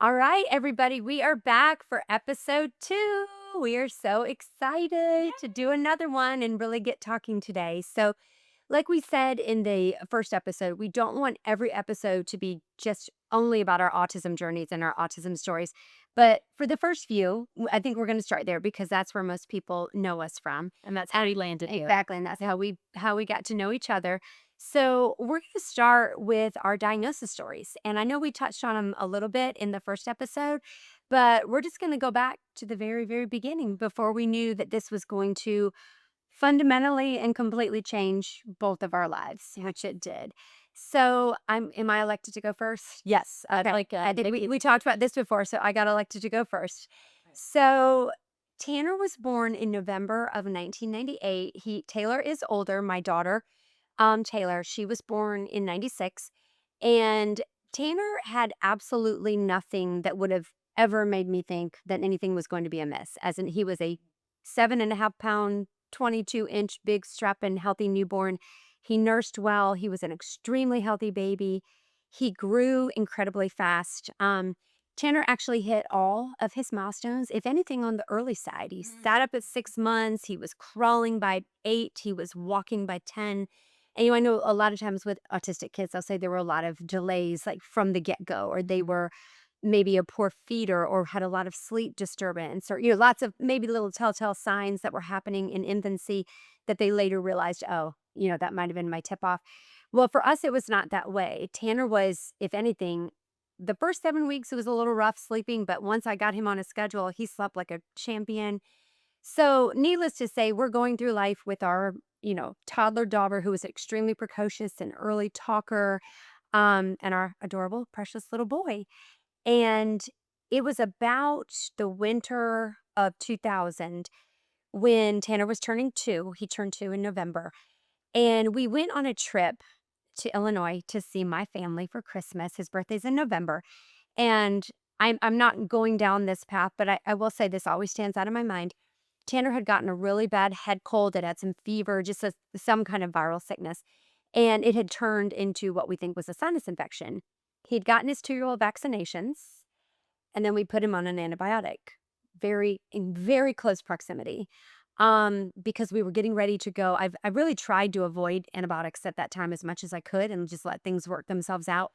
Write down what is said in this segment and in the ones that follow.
All right, everybody, we are back for episode 2. We are so excited to do another one and really get talking today. So, like we said in the first episode, we don't want every episode to be just only about our autism journeys and our autism stories. But for the first few, I think we're going to start there because that's where most people know us from. And that's how we landed here. Exactly, and that's how we got to know each other. So we're going to start with our diagnosis stories, and I know we touched on them a little bit in the first episode, but we're just going to go back to the very, very beginning before we knew that this was going to fundamentally and completely change both of our lives, which it did. So am I elected to go first? Yes, Okay. like, I did. We talked about this before, so I got elected to go first. So Tanner was born in November of 1998. Taylor is older. My daughter, Taylor, she was born in 96, and Tanner had absolutely nothing that would have ever made me think that anything was going to be amiss. As in, he was a 7.5 pound, 22-inch, big, strapping, healthy newborn. He nursed well. He was an extremely healthy baby. He grew incredibly fast. Tanner actually hit all of his milestones, if anything, on the early side. He sat up at 6 months. He was crawling by 8. He was walking by 10. And I know a lot of times with autistic kids, they'll say there were a lot of delays, like from the get go, or they were maybe a poor feeder or had a lot of sleep disturbance, or lots of maybe little telltale signs that were happening in infancy that they later realized, oh, that might have been my tip off. Well, for us, it was not that way. Tanner was, if anything, the first 7 weeks, it was a little rough sleeping, but once I got him on a schedule, he slept like a champion. So, needless to say, we're going through life with our, toddler daughter who is extremely precocious and early talker, and our adorable, precious little boy. And it was about the winter of 2000 when Tanner was turning 2. He turned 2 in November. And we went on a trip to Illinois to see my family for Christmas. His birthday's in November. And I'm not going down this path, but I will say this always stands out of my mind. Tanner had gotten a really bad head cold. It had some fever, just some kind of viral sickness. And it had turned into what we think was a sinus infection. He'd gotten his 2-year-old vaccinations, and then we put him on an antibiotic, in very close proximity, because we were getting ready to go. I really tried to avoid antibiotics at that time as much as I could and just let things work themselves out.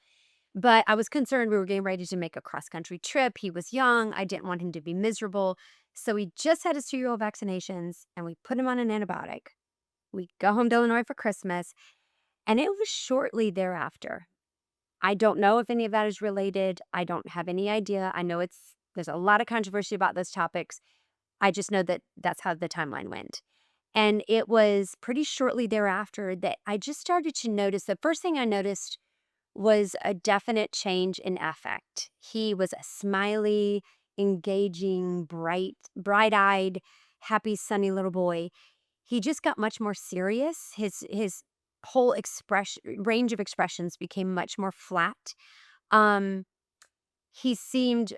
But I was concerned we were getting ready to make a cross-country trip. He was young. I didn't want him to be miserable. So we just had his 2-year-old vaccinations, and we put him on an antibiotic. We go home to Illinois for Christmas, and it was shortly thereafter. I don't know if any of that is related. I don't have any idea. I know there's a lot of controversy about those topics. I just know that that's how the timeline went. And it was pretty shortly thereafter that I just started to notice. The first thing I noticed was a definite change in affect. He was a smiley, engaging, bright-eyed, happy, sunny little boy. He just got much more serious. His whole expression range of expressions became much more flat. Um, he seemed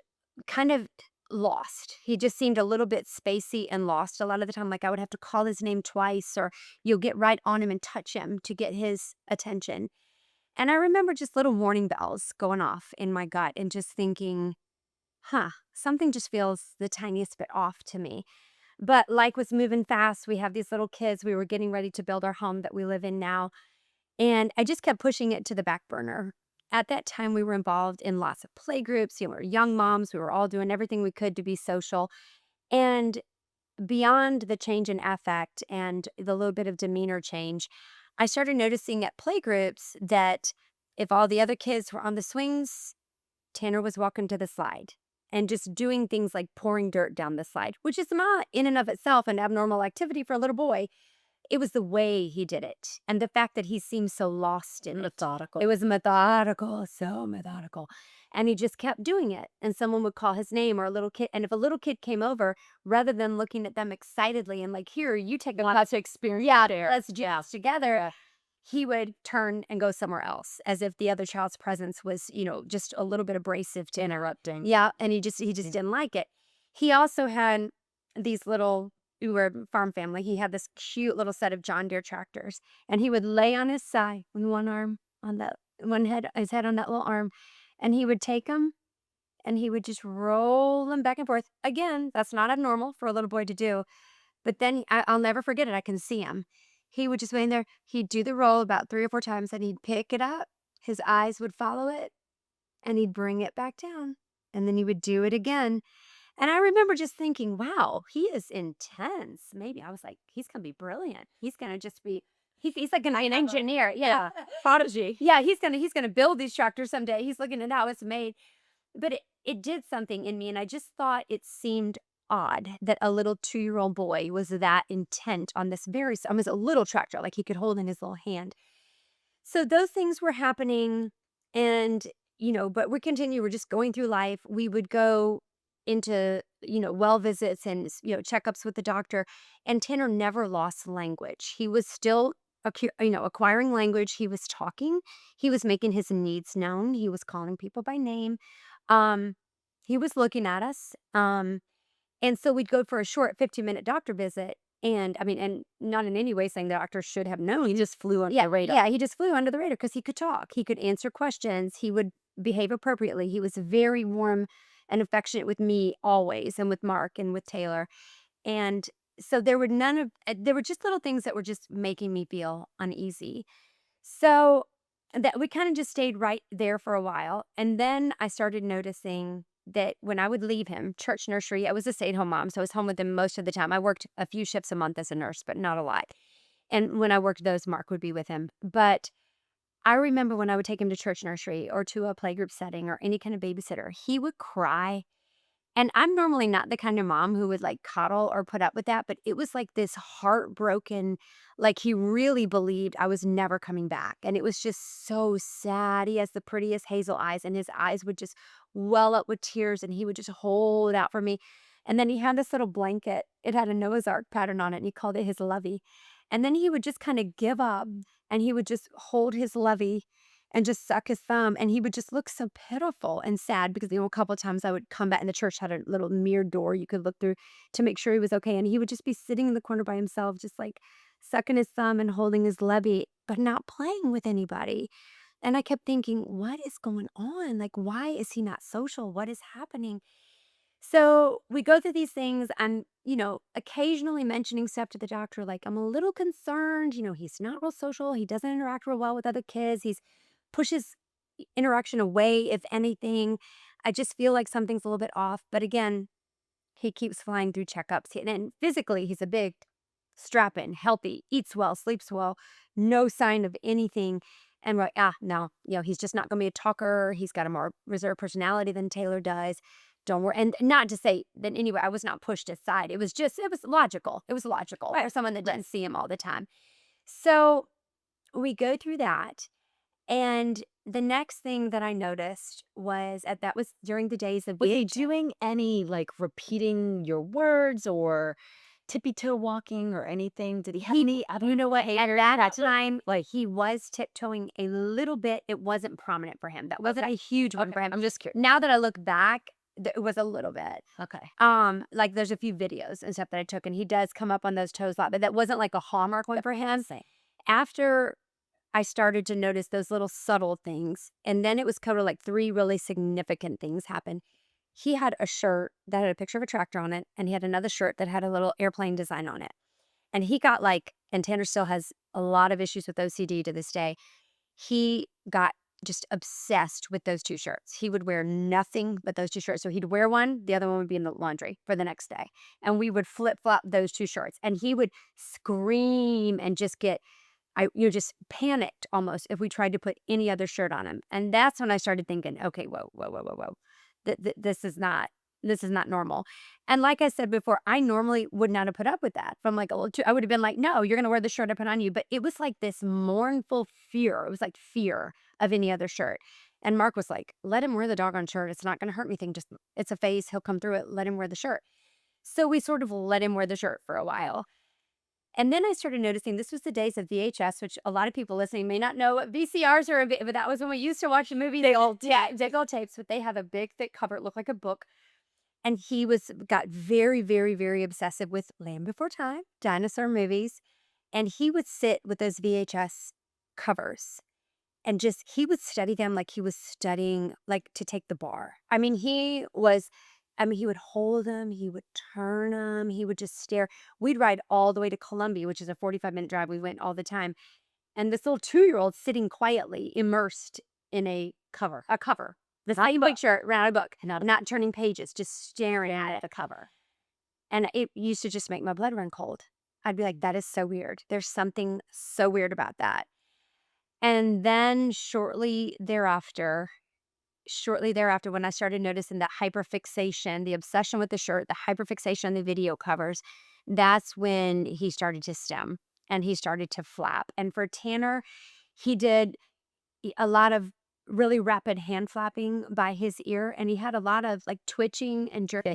kind of lost. He just seemed a little bit spacey and lost a lot of the time. Like I would have to call his name twice, or you'll get right on him and touch him to get his attention. And I remember just little warning bells going off in my gut and just thinking, something just feels the tiniest bit off to me. But life was moving fast. We have these little kids. We were getting ready to build our home that we live in now. And I just kept pushing it to the back burner. At that time, we were involved in lots of play groups. We were young moms. We were all doing everything we could to be social. And beyond the change in affect and the little bit of demeanor change, I started noticing at play groups that if all the other kids were on the swings, Tanner was walking to the slide and just doing things like pouring dirt down the slide, which is not in and of itself an abnormal activity for a little boy. It was the way he did it, and the fact that he seemed so lost in it. Methodical. It was methodical, so methodical, and he just kept doing it, and someone would call his name, or a little kid, and if a little kid came over, rather than looking at them excitedly and like, "Here, you take a Lots of experience yeah, there. let's jazz together," he would turn and go somewhere else, as if the other child's presence was, just a little bit abrasive to him. Interrupting. Yeah, and he just didn't like it. He also had these little we were a farm family. He had this cute little set of John Deere tractors, and he would lay on his side with one arm on that one head, his head on that little arm, and he would take them and he would just roll them back and forth. Again, that's not abnormal for a little boy to do, but then I'll never forget it. I can see him. He would just wait in there. He'd do the roll about 3 or 4 times, and he'd pick it up. His eyes would follow it, and he'd bring it back down, and then he would do it again. And I remember just thinking, wow, he is intense. Maybe I was like, he's going to be brilliant. He's going to just be, he's like going to be an engineer. Yeah. Prodigy. Yeah. He's going to build these tractors someday. He's looking at how it's made. But it did something in me. And I just thought it seemed odd that a little 2-year-old boy was that intent on this I was a little tractor, like he could hold in his little hand. So those things were happening and, but we're just going through life. We would go into, well visits and, checkups with the doctor. And Tanner never lost language. He was still, acquiring language. He was talking. He was making his needs known. He was calling people by name. Um, he was looking at us. And so we'd go for a short 15-minute doctor visit. And I mean, and not in any way saying the doctor should have known. He just flew under Yeah, the radar. yeah, he just flew under the radar because he could talk. He could answer questions. He would behave appropriately. He was very warm and affectionate with me always, and with Mark and with Taylor. And so there were just little things that were just making me feel uneasy. So that we kind of just stayed right there for a while. And then I started noticing that when I would leave him, church nursery, I was a stay-at-home mom, so I was home with him most of the time. I worked a few shifts a month as a nurse, but not a lot. And when I worked those, Mark would be with him. But I remember when I would take him to church nursery or to a playgroup setting or any kind of babysitter, he would cry. And I'm normally not the kind of mom who would like coddle or put up with that, but it was like this heartbroken, like he really believed I was never coming back. And it was just so sad. He has the prettiest hazel eyes, and his eyes would just well up with tears, and he would just hold out for me. And then he had this little blanket. It had a Noah's Ark pattern on it, and he called it his lovey. And then he would just kind of give up, and he would just hold his lovey and just suck his thumb, and he would just look so pitiful and sad because, a couple of times I would come back and the church had a little mirror door you could look through to make sure he was okay, and he would just be sitting in the corner by himself, just, like, sucking his thumb and holding his lovey, but not playing with anybody, and I kept thinking, "What is going on? Like, why is he not social? What is happening?" So we go through these things. I'm, occasionally mentioning stuff to the doctor, like, I'm a little concerned. He's not real social. He doesn't interact real well with other kids. He's pushes interaction away, if anything. I just feel like something's a little bit off. But again, he keeps flying through checkups. And physically, he's a big, strapping, healthy, eats well, sleeps well, no sign of anything. And we're like, no, he's just not going to be a talker. He's got a more reserved personality than Taylor does. Don't worry. And not to say that anyway, I was not pushed aside. It was logical. It was logical for someone that didn't see him all the time. So we go through that. And the next thing that I noticed that was during the days of Was he VHS. doing any, like, repeating your words or tippy-toe walking or anything? Did he have any other You know what? At that time, like, he was tiptoeing a little bit. It wasn't prominent for him. That wasn't a huge one Okay, for him. I'm just curious. Now that I look back, it was a little bit. Okay. Like there's a few videos and stuff that I took, and he does come up on those toes a lot, but that wasn't like a hallmark one for him. Same. After I started to notice those little subtle things, and then it was kind of like 3 really significant things happened. He had a shirt that had a picture of a tractor on it, and he had another shirt that had a little airplane design on it. And he got like, and Tanner still has a lot of issues with OCD to this day. He got just obsessed with those 2 shirts. He would wear nothing but those 2 shirts. So he'd wear one, the other one would be in the laundry for the next day. And we would flip-flop those 2 shirts. And he would scream and just get just panicked almost if we tried to put any other shirt on him. And that's when I started thinking, okay, whoa, whoa, whoa, whoa, whoa. This is not normal. And like I said before, I normally would not have put up with that from like a little I would have been like, no, you're going to wear the shirt I put on you. But it was like this mournful fear. It was like fear of any other shirt. And Mark was like, let him wear the doggone shirt. It's not going to hurt anything. Just, it's a phase. He'll come through it. Let him wear the shirt. So we sort of let him wear the shirt for a while. And then I started noticing this was the days of VHS, which a lot of people listening may not know what VCRs are, but that was when we used to watch a movie. They all, yeah, big old tapes, but they have a big, thick cover. It looked like a book. And he got very, very, very obsessive with Land Before Time, dinosaur movies. And he would sit with those VHS covers and just he would study them like he was studying, like, to take the bar. I mean, he was I mean, he would hold them, he would turn them, he would just stare. We'd ride all the way to Columbia, which is a 45-minute drive, we went all the time, and this little two-year-old sitting quietly immersed in a cover. This plain white shirt, around a book, not turning pages, just staring at the cover. And it used to just make my blood run cold. I'd be like, "That is so weird. There's something so weird about that." And then shortly thereafter, when I started noticing that hyperfixation, the obsession with the shirt, the hyperfixation on the video covers, that's when he started to stem and he started to flap. And for Tanner, he did a lot of really rapid hand flapping by his ear, and he had a lot of like twitching and jerk.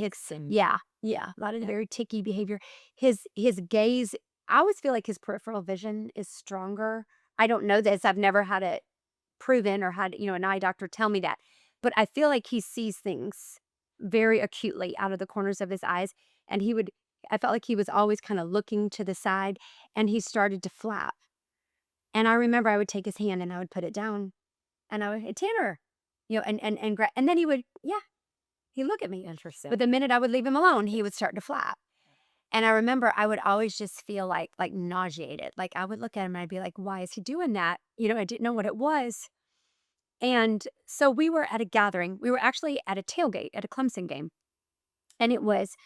Yeah, yeah, a lot of very ticky behavior. His gaze, I always feel like his peripheral vision is stronger. I don't know this. I've never had it proven or had, an eye doctor tell me that. But I feel like he sees things very acutely out of the corners of his eyes. And I felt like he was always kind of looking to the side and he started to flap. And I remember I would take his hand and I would put it down and I would, "Hey, Tanner," and then he'd look at me. Interesting. But the minute I would leave him alone, he would start to flap. And I remember I would always just feel like nauseated. Like I would look at him and I'd be like, "Why is he doing that?" I didn't know what it was. And so we were at a gathering. We were actually at a tailgate at a Clemson game. And it was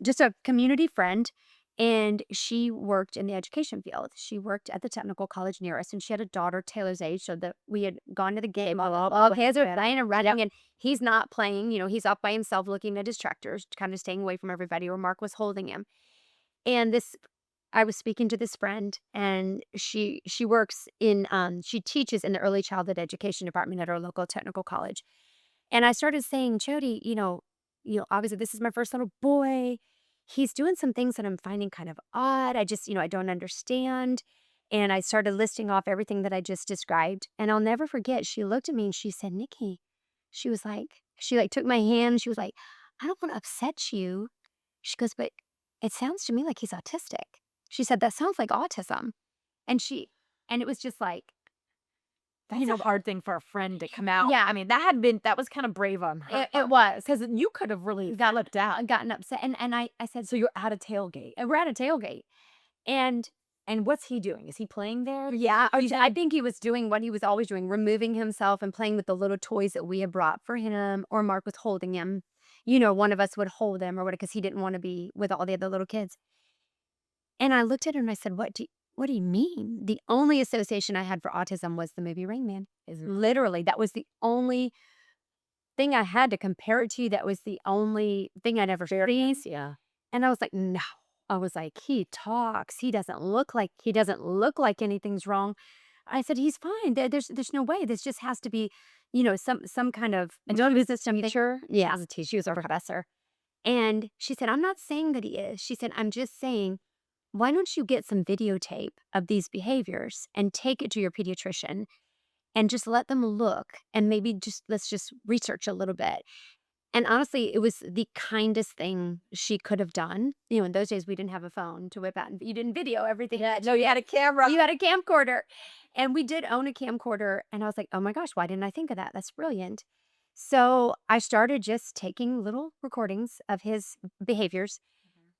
just a community friend. And she worked in the education field. She worked at the technical college near us. And she had a daughter Taylor's age. So that we had gone to the game. All hands are playing and running. And he's not playing. He's off by himself looking at his tractors, kind of staying away from everybody, or Mark was holding him. And I was speaking to this friend, and she teaches in the early childhood education department at our local technical college. And I started saying, "Jody, obviously this is my first little boy. He's doing some things that I'm finding kind of odd. I just, I don't understand." And I started listing off everything that I just described. And I'll never forget, she looked at me and she said, "Nikki," she took my hand. She was like, "I don't want to upset you." She goes, "But it sounds to me like he's autistic." She said, "That sounds like autism." And and it was just like, That's a hard thing for a friend to come out. yeah, I mean, that was kind of brave on her. it was. Because you could have really flipped out. Gotten upset. And I said, So you're at a tailgate. we're at a tailgate. And And what's he doing? Is he playing there? yeah, I think he was doing what he was always doing, removing himself and playing with the little toys that we had brought for him, or Mark was holding him. One of us would hold him or whatever, because he didn't want to be with all the other little kids. And I looked at her and I said, what do you mean?" The only association I had for autism was the movie Rain Man. Is Literally, that was the only thing I had to compare it to. That was the only thing I'd ever seen. yeah. And I was like, "No." I was like, "He talks. He doesn't look like anything's wrong." I said, "He's fine. There's no way. This just has to be, some kind of And don't nervous system thing." teacher? Yeah. As a teacher. She was our professor. And she said, "I'm not saying that he is." She said, "I'm just saying, why don't you get some videotape of these behaviors and take it to your pediatrician and just let them look, and maybe let's just research a little bit." And honestly, it was the kindest thing she could have done. In those days, we didn't have a phone to whip out, and you didn't video everything. No, you had a camera. You had a camcorder. And we did own a camcorder. And I was like, "Oh my gosh, why didn't I think of that? That's brilliant." So I started just taking little recordings of his behaviors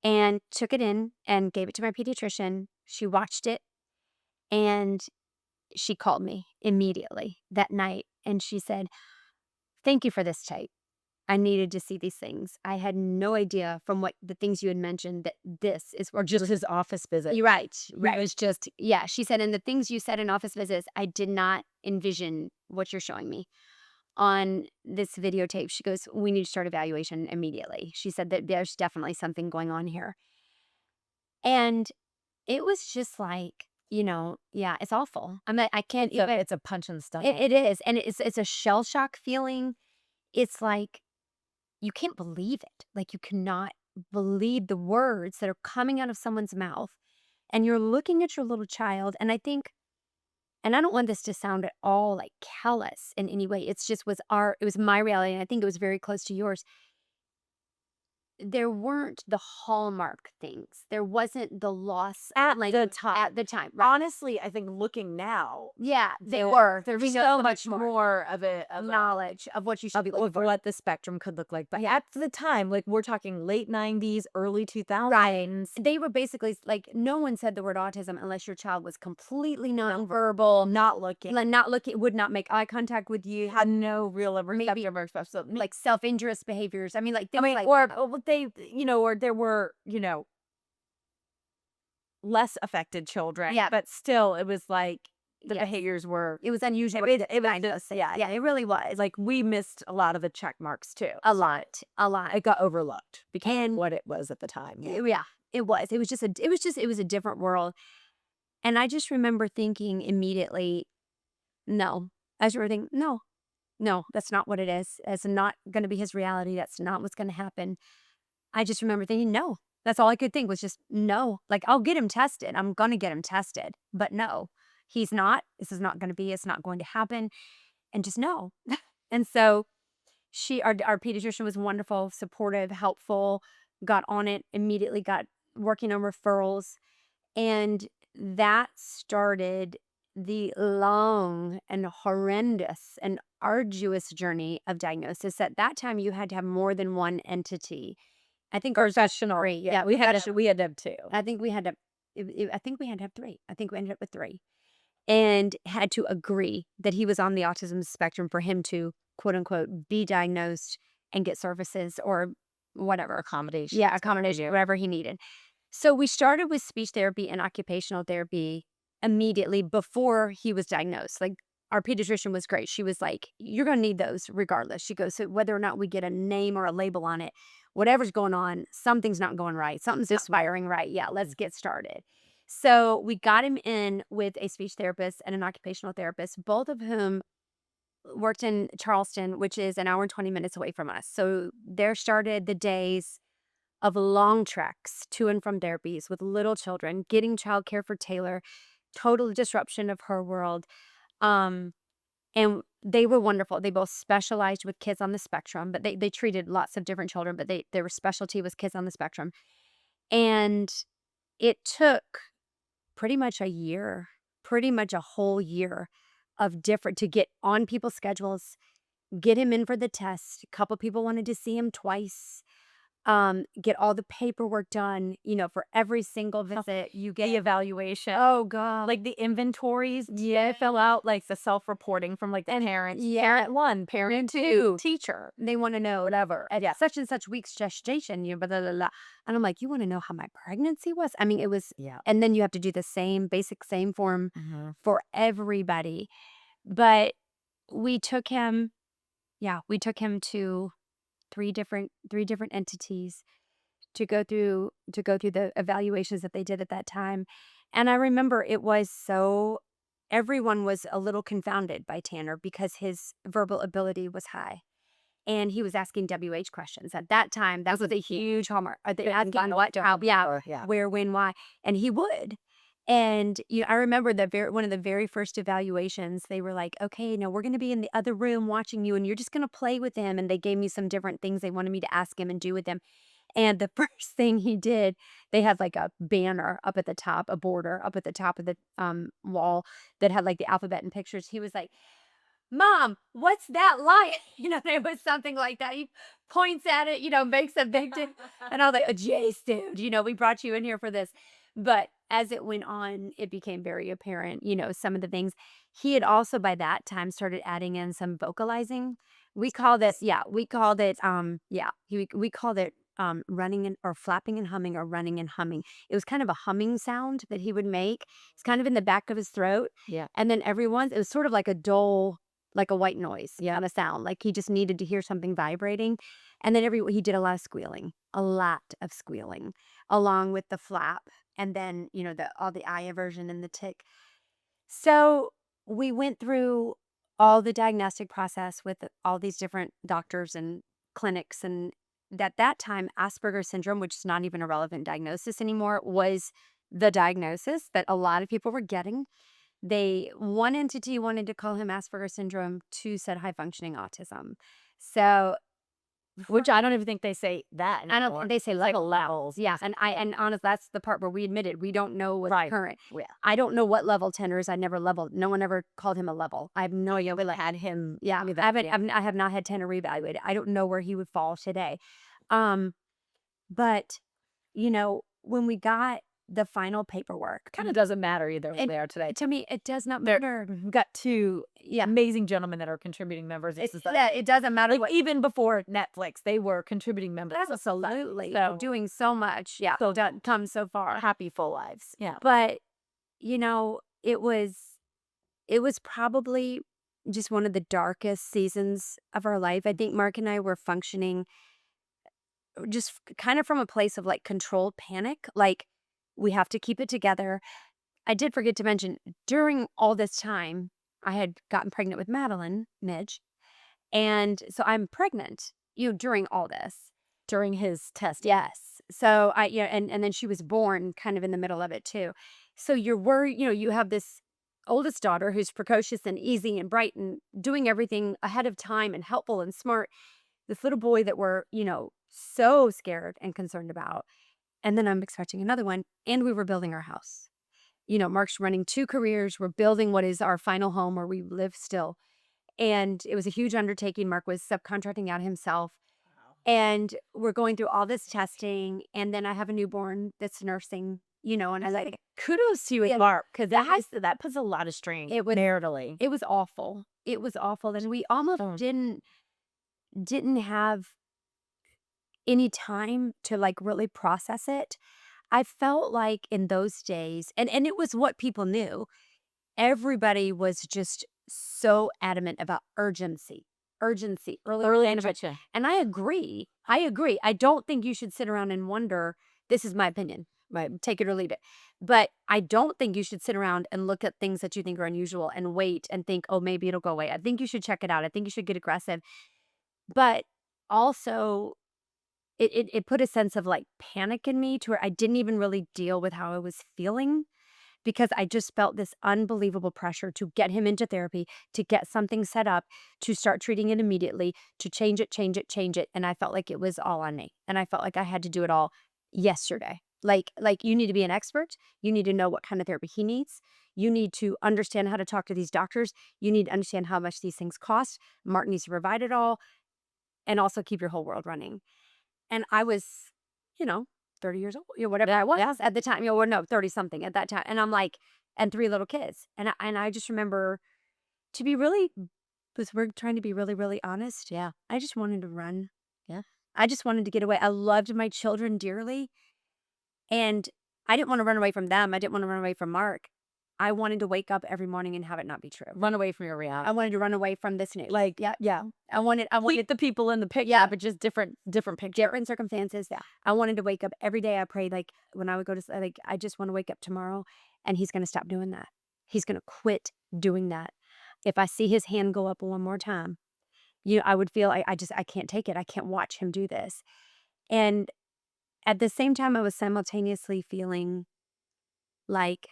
and took it in and gave it to my pediatrician. She watched it and she called me immediately that night. And she said, "Thank you for this tape. I needed to see these things. I had no idea from what the things you had mentioned that this is." Or just his office visit. You're right. Right. It was just, yeah. She said, "And the things you said in office visits, I did not envision what you're showing me on this videotape." She goes, "We need to start evaluation immediately." She said that there's definitely something going on here. And it was just like, yeah, it's awful. I can't even. It's a punch in the stomach. It is. And it's a shell shock feeling. It's like, you can't believe it. Like, you cannot believe the words that are coming out of someone's mouth. And you're looking at your little child. And I think, and I don't want this to sound at all like callous in any way. It was my reality. And I think it was very close to yours. there weren't the hallmark things. There wasn't the loss At the language time. at the time, right? Honestly, I think looking now, Yeah, they there were. There's so so much much more more of a knowledge of what you should be looking of for. what the spectrum could look like. But at the time, like, we're talking late 90s, early Right. 2000s. They were basically like, no one said the word autism unless your child was completely nonverbal, Not looking. like not looking, would not make eye contact with you, had Had no real maybe receptive or stuff. like self-injurious behaviors. I mean, like I things mean, like, or they, or there were, less affected children, yeah, but still, it was like the yes, behaviors were. it was unusual. It was just, Yeah, it really was. like we missed a lot of the check marks too. A lot, a lot. It got overlooked because And what it was at the time. Yeah. yeah, it was. It was a different world. And I just remember thinking immediately, no. I just remember thinking, no, no, that's not what it is. It's not going to be his reality. That's not what's going to happen. I just remember thinking, no. That's all I could think was just no. Like, I'll get him tested. I'm going to get him tested. But no, he's not. This is not going to be. It's not going to happen. And just no. And so our pediatrician was wonderful, supportive, helpful, got on it immediately, got working on referrals. And that started the long and horrendous and arduous journey of diagnosis. At that time, you had to have more than one entity. I think Professional. three. Yeah, we had them too. I think we had to. I think we had to have three. I think we ended up with three, and had to agree that he was on the autism spectrum for him to quote unquote be diagnosed and get services or whatever. Accommodation. Yeah, accommodation, whatever he needed. So we started with speech therapy and occupational therapy immediately before he was diagnosed. Like, our pediatrician was great. She was like, "You're going to need those regardless." She goes, "So whether or not we get a name or a label on it, whatever's going on, something's not going right. Something's not firing right. Yeah, let's get started." So we got him in with a speech therapist and an occupational therapist, both of whom worked in Charleston, which is an hour and 20 minutes away from us. So there started the days of long treks to and from therapies with little children, getting childcare for Taylor, total disruption of her world. Um, and they were wonderful. They both specialized with kids on the spectrum, but they treated lots of different children, but their specialty was kids on the spectrum. And it took pretty much a year, pretty much a whole year of different to get on people's schedules, get him in for the test. A couple people wanted to see him twice, get all the paperwork done, for every single visit you The get. evaluation. Oh god. Like the inventories, Yeah. they fill out like the self-reporting from like the parents. Yeah. Parent one, parent two, teacher, They want to know whatever. at Yeah. such and such weeks gestation, blah, blah, blah, blah. And I'm like, you want to know how my pregnancy was? I mean, it was, Yeah. and then you have to do the same basic, same form Mhm. for everybody. But we took him, we took him to three different entities to go through the evaluations that they did at that time. And I remember it was so everyone was a little confounded by Tanner because his verbal ability was high. And he was asking WH questions. At that time, that was a huge hallmark. They asking what, how, Yeah. where, when, why, and he would. And I remember one of the very first evaluations. They were like, "Okay, now we're going to be in the other room watching you, and you're just going to play with him." And they gave me some different things they wanted me to ask him and do with him. And the first thing he did, they had like a banner up at the top, a border up at the top of the wall that had like the alphabet and pictures. He was like, "Mom, what's that like?" It was something like that. He points at it, makes a big deal. And I was like, "Oh, Jace, dude, we brought you in here for this." But as it went on, it became very apparent, some of the things. He had also by that time started adding in some vocalizing. We called it, we called it running and or flapping and humming or running and humming. It was kind of a humming sound that he would make. It's kind of in the back of his throat. Yeah. And then it was sort of like a dull, like a white noise kind of sound. Like he just needed to hear something vibrating. And then he did a lot of squealing along with the flap. And then, all the eye aversion and the tick. So we went through all the diagnostic process with all these different doctors and clinics. And at that time, Asperger's syndrome, which is not even a relevant diagnosis anymore, was the diagnosis that a lot of people were getting. One entity wanted to call him Asperger's syndrome, two said high functioning autism. So Which I don't even think they say that I don't anymore. they say It's like levels, yes, and honest, that's the part where we admitted we don't know what's right. current. Yeah. I don't know what level tenor is. I never leveled. No one ever called him a level. I have no idea what Had him yeah, give me I that. haven't Yeah. I have not had tenor reevaluated. I don't know where he would fall today. Um, but, when we got the final paperwork, Kind of doesn't matter either where and they are today. to me, it does not There matter. we've got two Yeah, amazing gentlemen that are contributing members. This is like yeah, it doesn't matter what even before Netflix, they were contributing members. absolutely. So Doing so much, yeah, so done come so far. happy full lives. Yeah. But, it was probably just one of the darkest seasons of our life. I think Mark and I were functioning just kind of from a place of like controlled panic, like we have to keep it together. I did forget to mention during all this time, I had gotten pregnant with Madeline, Midge. And so I'm pregnant, during all this. During his test. Yes. So and then she was born kind of in the middle of it too. So you're worried, you have this oldest daughter who's precocious and easy and bright and doing everything ahead of time and helpful and smart. This little boy that we're, so scared and concerned about. And then I'm expecting another one. And we were building our house. Mark's running two careers. We're building what is our final home where we live still. And it was a huge undertaking. Mark was subcontracting out himself. And we're going through all this testing. And then I have a newborn that's nursing, and I like, Kudos to you, yeah, Mark, because that puts a lot of strain it was, maritally. it was awful. It was awful. And we almost Oh. didn't have any time to like really process it. I felt like in those days, and it was what people knew. Everybody was just so adamant about urgency, early intervention. Intervention. And I agree. I agree. I don't think you should sit around and wonder. This is my opinion. Right? Take it or leave it. But I don't think you should sit around and look at things that you think are unusual and wait and think, oh, maybe it'll go away. I think you should check it out. I think you should get aggressive. But also, it put a sense of like panic in me to where I didn't even really deal with how I was feeling because I just felt this unbelievable pressure to get him into therapy, to get something set up, to start treating it immediately, to change it, change it, change it. And I felt like it was all on me. And I felt like I had to do it all yesterday. Like you need to be an expert. You need to know what kind of therapy he needs. You need to understand how to talk to these doctors. You need to understand how much these things cost. Martin needs to provide it all and also keep your whole world running. And I was, you know, 30 years old, whatever I was at the time, well, no, 30 something at that time. And I'm like, and three little kids. And I just remember to be really, because we're trying to be really, really honest. Yeah. I just wanted to run. Yeah. I just wanted to get away. I loved my children dearly. And I didn't want to run away from them. I didn't want to run away from Mark. I wanted to wake up every morning and have it not be true. Run away from your I reality. wanted to run away from this news. Like, Yeah. yeah. I wanted The people in the picture, Yeah. but just different pictures. different circumstances. Yeah. I wanted to wake up every day. I prayed, like when I would go to like, I just want to wake up tomorrow and he's going to stop doing that. He's going to quit doing that. If I see his hand go up one more time, I would feel I can't take it. I can't watch him do this. And at the same time, I was simultaneously feeling like,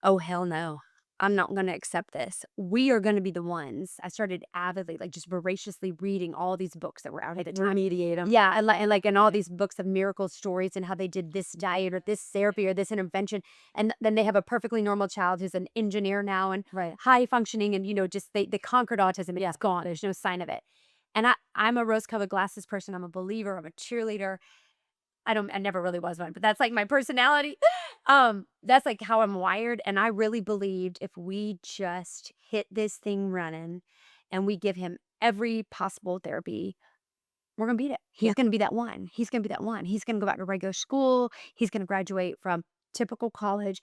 oh, hell no. I'm not going to accept this. We are going to be the ones. I started avidly, like just voraciously reading all these books that were out at the time. Remediate them. Yeah, and all these books of miracle stories and how they did this diet or this therapy or this intervention, and then they have a perfectly normal child who's an engineer now and Right. high functioning, and just they conquered autism and Yeah. it's gone. There's no sign of it. And I'm a rose colored glasses person. I'm a believer. I'm a cheerleader. I never really was one, but that's like my personality. That's like how I'm wired. And I really believed if we just hit this thing running and we give him every possible therapy, we're gonna beat it. He's gonna be that one. He's gonna be that one. He's gonna go back to regular school. He's gonna graduate from typical college.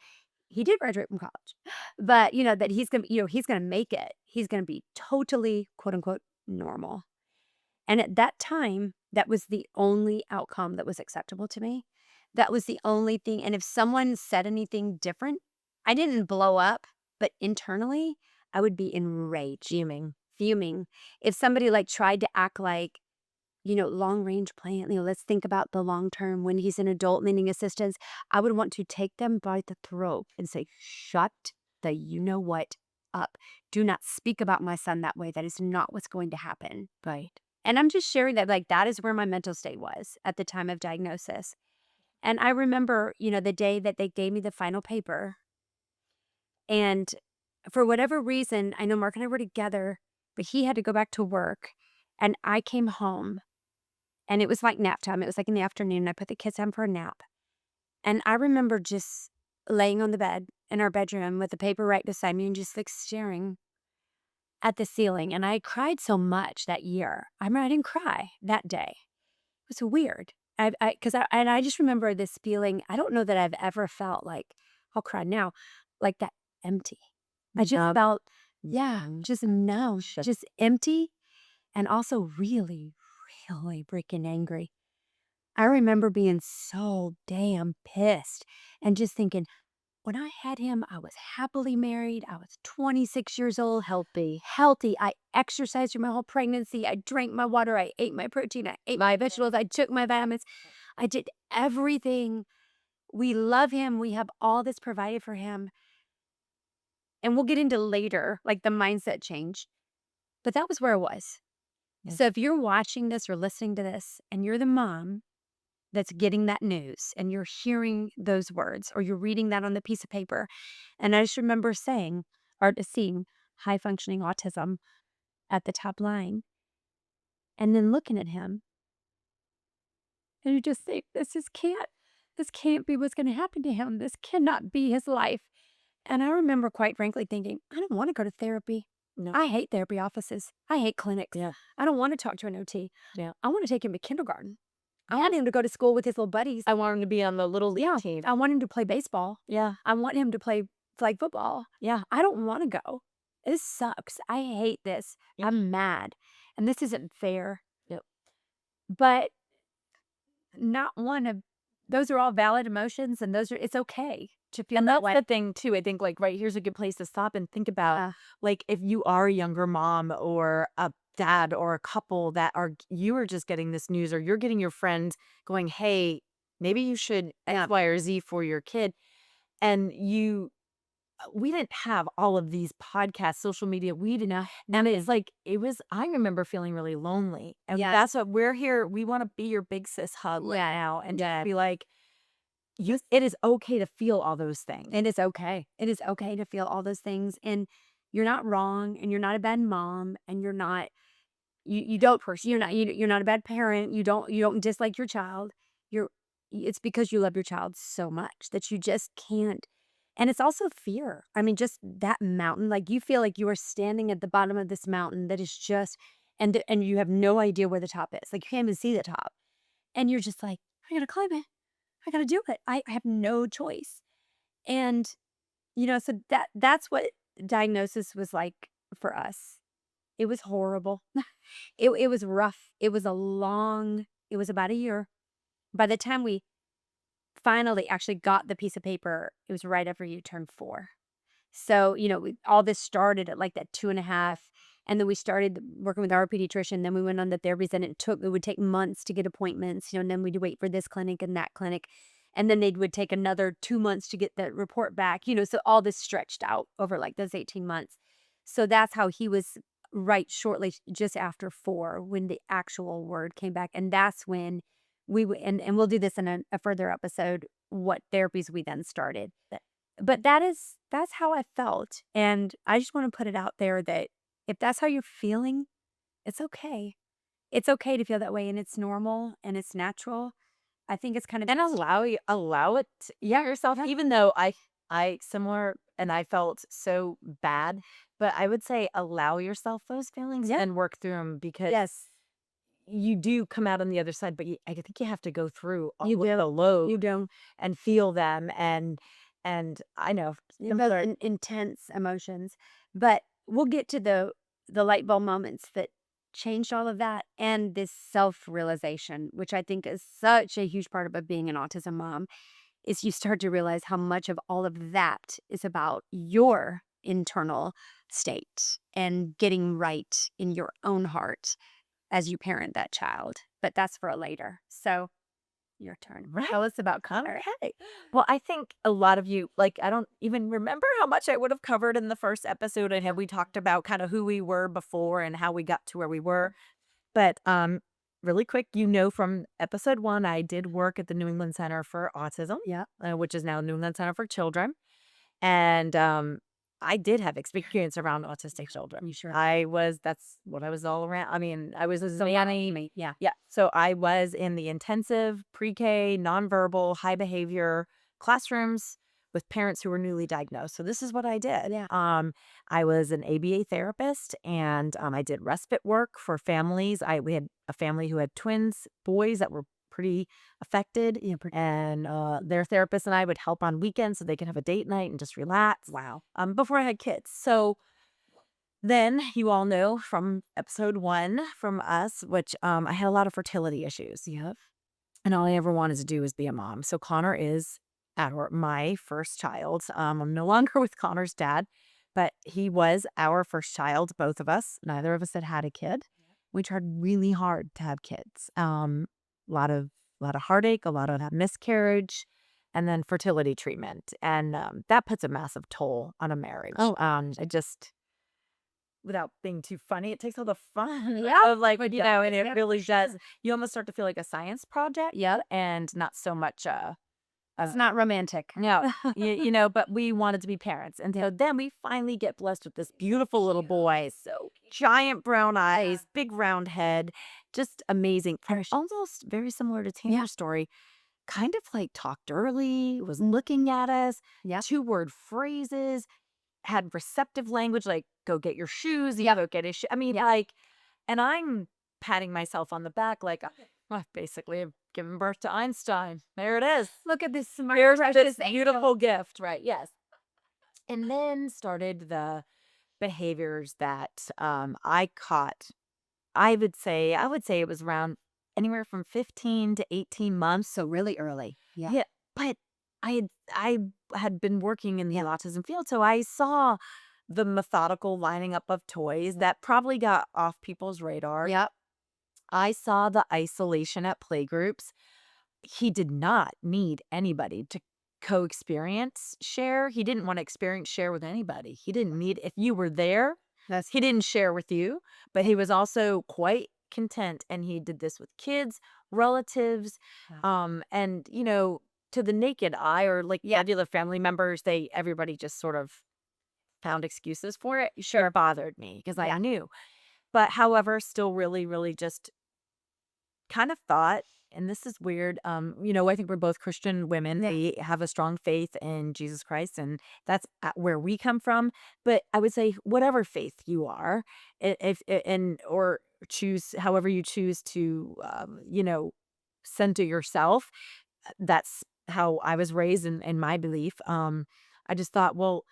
He did graduate from college, but that he's gonna make it. He's gonna be totally quote unquote normal. And at that time, that was the only outcome that was acceptable to me. That was the only thing. And if someone said anything different, I didn't blow up, but internally, I would be enraged, fuming. If somebody like tried to act like, long range plan, let's think about the long term when he's an adult needing assistance, I would want to take them by the throat and say, shut the what up. Do not speak about my son that way. That is not what's going to happen. Right. And I'm just sharing that, like, that is where my mental state was at the time of diagnosis. And I remember, the day that they gave me the final paper, and for whatever reason, I know Mark and I were together, but he had to go back to work, and I came home, and it was like nap time. It was like in the afternoon. I put the kids down for a nap, and I remember just laying on the bed in our bedroom with the paper right beside me and just like staring at the ceiling. And I cried so much that year. I mean, I didn't cry that day. It was weird. I just remember this feeling. I don't know that I've ever felt like, I'll cry now, like that empty. I just felt, yeah, just numb, just empty, and also really, really freaking angry. I remember being so damn pissed and just thinking, when I had him, I was happily married. I was 26 years old, Healthy. healthy. I exercised through my whole pregnancy. I drank my water. I ate my protein. I ate my vegetables. I took my vitamins. I did everything. We love him. We have all this provided for him. And we'll get into later, like the mindset change. But that was where I was. Yes. So if you're watching this or listening to this and you're the mom that's getting that news and you're hearing those words or you're reading that on the piece of paper, and I just remember saying or seeing high functioning autism at the top line and then looking at him and you just think, this can't be what's going to happen to him. This cannot be his life. And I remember quite frankly thinking, I don't want to go to therapy. No. I hate therapy offices. I hate clinics. Yeah. I don't want to talk to an OT. Yeah. I want to take him to kindergarten. I want him to go to school with his little buddies. I want him to be on the little league Yeah, team. I want him to play baseball. Yeah. I want him to play flag football. Yeah. I don't wanna go. This sucks. I hate this. Yep. I'm mad, and this isn't fair. Yep. But not one of those are all valid emotions, and those are it's okay to feel And that that's way. the thing too. I think like right here's a good place to stop and think about Uh, like if you are a younger mom or a dad or a couple that are you are just getting this news or you're getting your friend going, hey, maybe you should yeah, X, Y, or Z for your kid. And we didn't have all of these podcasts, social media. We didn't. no, And nothing. it's like, I remember feeling really lonely. And Yeah, that's what we're here. We want to be your big sis hug right yeah, now and just yeah. be like, it is okay to feel all those things. It is okay. It is okay to feel all those things, and you're not wrong, and you're not a bad mom, and you're not you don't you're not a bad parent. You don't dislike your child. You're it's because you love your child so much that you just can't. And it's also fear. I mean, just that mountain, like you feel like you are standing at the bottom of this mountain that is just and you have no idea where the top is. Like you can't even see the top. And you're just like, I gotta climb it. I gotta do it. I have no choice. And so that's what diagnosis was like for us. It was horrible. It was rough. It was about a year. By the time we finally actually got the piece of paper, it was right after you turned 4. So, all this started at like that 2.5, and then we started working with our pediatrician, then we went on the therapies, and it would take months to get appointments, and then we'd wait for this clinic and that clinic, and then they would take another 2 months to get the report back, so all this stretched out over, like, those 18 months. So that's how he was right shortly just after 4 when the actual word came back, and that's when and we'll do this in a further episode, what therapies we then started. But that's how I felt, and I just wanna put it out there that if that's how you're feeling, it's okay. It's okay to feel that way, and it's normal, and it's natural. I think it's kind of And allow it yeah, yourself, yeah, even though I similar and I felt so bad, but I would say allow yourself those feelings yeah, and work through them because yes, you do come out on the other side, but I think you have to go through you all of do, the lows you do. and feel them and I know Those similar intense emotions, but we'll get to the light bulb moments that changed all of that and this self-realization, which I think is such a huge part of being an autism mom, is you start to realize how much of all of that is about your internal state and getting right in your own heart as you parent that child. But that's for a later. So, your turn. right. Tell us about Connor. Okay. Well, I think a lot of you, like, I don't even remember how much I would have covered in the first episode and have we talked about kind of who we were before and how we got to where we were. But, really quick, from episode 1, I did work at the New England Center for Autism, Yeah. which is now New England Center for Children, and, I did have experience around autistic children. You sure? That's what I was all around. I mean, I was a So Amy, yeah. yeah, so I was in the intensive pre-K, nonverbal, high behavior classrooms with parents who were newly diagnosed. So this is what I did. Yeah. I was an ABA therapist, and I did respite work for families. We had a family who had twins, boys that were pretty affected, Yeah. and their therapist and I would help on weekends so they could have a date night and just relax. Wow. Before I had kids, so then you all know from episode 1 from us, which, I had a lot of fertility issues, Yep. and all I ever wanted to do was be a mom. So Connor is my first child. I'm no longer with Connor's dad, but he was our first child, both of us. Neither of us had a kid. We tried really hard to have kids. A lot of heartache, a lot of miscarriage, and then fertility treatment, and, that puts a massive toll on a marriage. Oh, It just without being too funny, it takes all the fun yeah. of, like, and it Yeah, really for sure. does. You almost start to feel like a science project Yep. and not so much, It's not romantic. no, but we wanted to be parents, and so then we finally get blessed with this beautiful little boy, so giant brown eyes, big round head, just amazing. Almost very similar to Yeah. Tanner's story, kind of, like, talked early, was looking at us, Yeah. 2-word phrases, had receptive language, like, "Go get your shoes," yeah, "Go get his shoe." I mean, like, and I'm patting myself on the back like, well, basically, I've given birth to Einstein. There it is. Look at this smart, Here's precious this angel. beautiful gift, right? Yes. And then started the behaviors that, I caught. I would say it was around anywhere from 15 to 18 months. So really early. Yeah. Yeah, but I had been working in the autism field, so I saw the methodical lining up of toys that probably got off people's radar. Yep. I saw the isolation at playgroups. He did not need anybody to co-experience share. He didn't want to experience share with anybody. He didn't need if you were there, That's he didn't share with you, but he was also quite content, and he did this with kids, relatives, and to the naked eye or like other family members, everybody just sort of found excuses for it. Sure, bothered me because I knew. But however, still really, really just kind of thought, and this is weird, I think we're both Christian women. Yeah. We have a strong faith in Jesus Christ, and that's where we come from. But I would say, whatever faith you are, if and or choose however you choose to, center yourself. That's how I was raised in my belief. I just thought, well,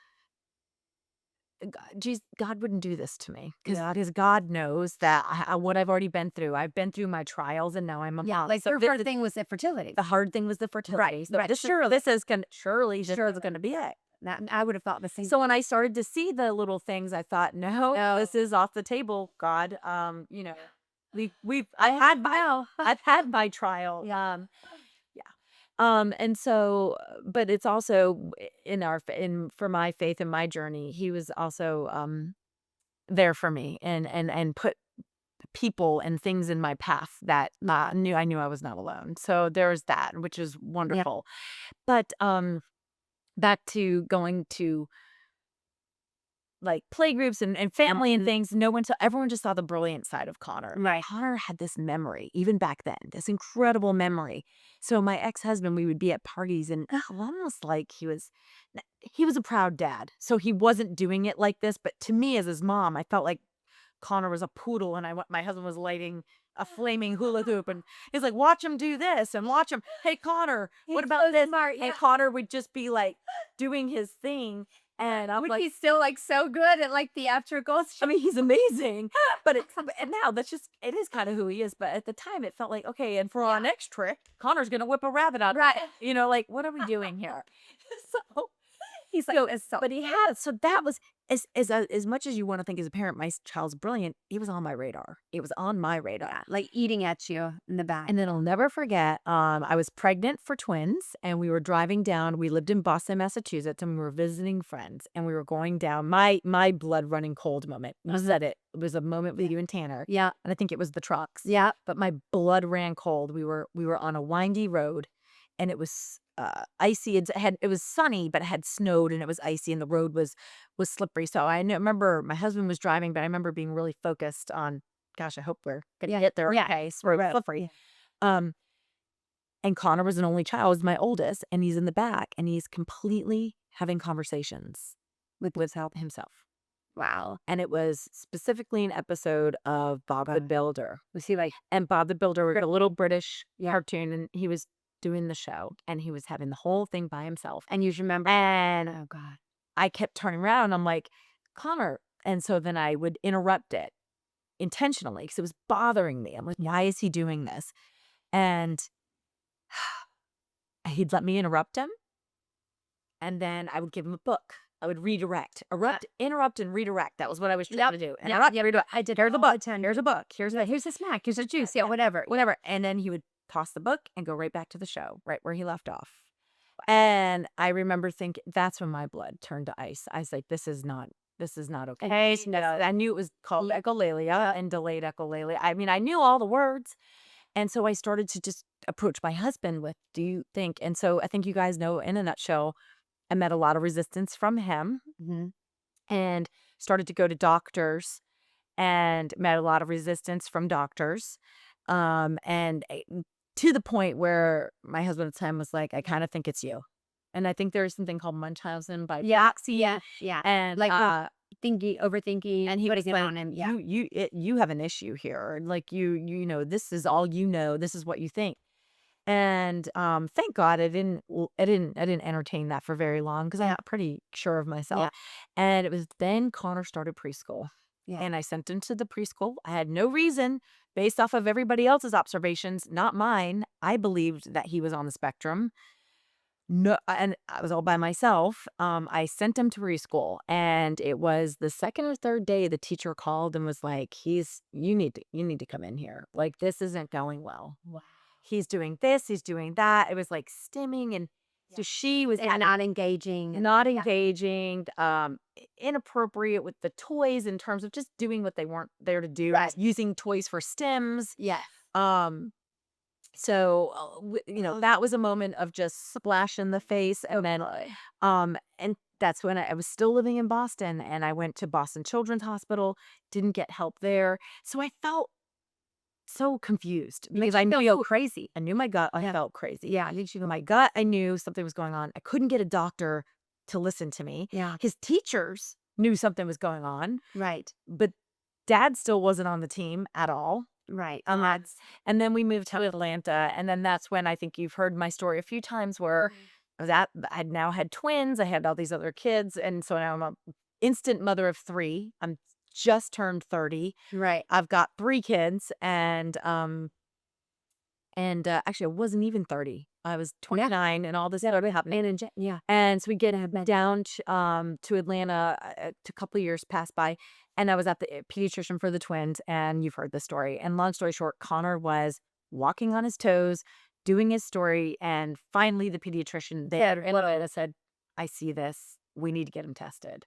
God wouldn't do this to me because God knows that what I've already been through. I've been through my trials, and now I'm a yeah. mom. Like So your this first is thing was infertility. the hard thing was the fertility. So Right. this is gonna this is gonna be it. That I would have thought the same. So when I started to see the little things, I thought, no, No. this is off the table, God. We've I had my I've had my trial. Yeah. And so, but it's also in for my faith and my journey, he was also there for me and put people and things in my path that I knew I was not alone. So there's that, which is wonderful. But back to going to like playgroups and family and things, everyone just saw the brilliant side of Connor. Right. Connor had this memory, even back then, this incredible memory. So my ex-husband, we would be at parties and almost like he was a proud dad. So he wasn't doing it like this, but to me as his mom, I felt like Connor was a poodle and my husband was lighting a flaming hula hoop and he's like, watch him do this and watch him. Hey Connor, what He's about so this? smart, And yeah. Connor would just be like doing his thing. And I'm Would like, be still like so good at like theatricals. I mean, he's amazing, but and now it is kind of who he is. But at the time, it felt like, okay, and for our next trick, Connor's gonna whip a rabbit out, Right. like what are we doing here? So He's like, so, "It's so but he had so that was as much as you want to think as a parent, my child's brilliant, he was on my radar. It was on my radar. Yeah, like eating at you in the back. And then I'll never forget, I was pregnant for twins and we were driving down. We lived in Boston, Massachusetts, and we were visiting friends. And we were going down my blood running cold moment. You said it. It was a moment with you and Tanner. Yeah. And I think it was the trucks. Yeah. But my blood ran cold. We were on a windy road and it was icy. It was sunny, but it had snowed and it was icy and the road was slippery. So remember my husband was driving, but I remember being really focused on, gosh, I hope we're gonna hit there. Yeah. Okay, so we're slippery. Um, and Connor was an only child, was my oldest, and he's in the back and he's completely having conversations with himself. Wow. And it was specifically an episode of Bob the Builder. Was he like, And Bob the Builder was a little British cartoon, and he was doing the show, and he was having the whole thing by himself. and you remember? And Oh God. I kept turning around. I'm like, Connor. And so then I would interrupt it intentionally because it was bothering me. I'm like, why is he doing this? And he'd let me interrupt him. And then I would give him a book. I would redirect, interrupt, and redirect. That was what I was trying to do. And I did. here's a book. Here's a book. Here's a snack. Here's a juice. Yeah, whatever. Whatever. And then he would toss the book and go right back to the show, right where he left off. And I remember thinking, that's when my blood turned to ice. I was like, this is not okay. No, I knew it was called echolalia and delayed echolalia. I mean, I knew all the words. And so I started to just approach my husband with, do you think? And so I think you guys know, in a nutshell, I met a lot of resistance from him and started to go to doctors and met a lot of resistance from doctors. To the point where my husband at the time was like, I kind of think it's you. And I think there's something called Munchausen by proxy. Yeah. Yeah. And Like overthinking. and he was putting it on like, him. Yeah. you have an issue here. Like you know, this is all you know. This is what you think. And thank God I didn't entertain that for very long because I got pretty sure of myself. Yeah. And it was then Connor started preschool. Yeah. And I sent him to the preschool. I had no reason, based off of everybody else's observations, not mine. I believed that he was on the spectrum. No, and I was all by myself. I sent him to preschool, and it was the second or third day the teacher called and was like, you need to come in here. Like, this isn't going well. Wow. He's doing this, he's doing that. It was like stimming, and so she was And not engaging. not engaging, inappropriate with the toys in terms of just doing what they weren't there to do, Right. using toys for stims. Yeah. So that was a moment of just splash in the face, and then and that's when I was still living in Boston, and I went to Boston Children's Hospital, didn't get help there, so I felt so confused because I feel crazy. I knew my gut. I felt crazy. Yeah. My gut, I knew something was going on. I couldn't get a doctor to listen to me. Yeah. His teachers knew something was going on, Right. but Dad still wasn't on the team at all. Right. And then we moved to Atlanta, and then that's when I think you've heard my story a few times where I'd now had twins, I had all these other kids, and so now I'm an instant mother of 3. I'm just turned 30. Right. I've got 3 kids, and actually I wasn't even 30. I was 29, and all this started happening. And so we get down to Atlanta. A couple of years passed by, and I was at the pediatrician for the twins, and you've heard the story. And long story short, Connor was walking on his toes, doing his story, and finally the pediatrician said, I see this. We need to get him tested.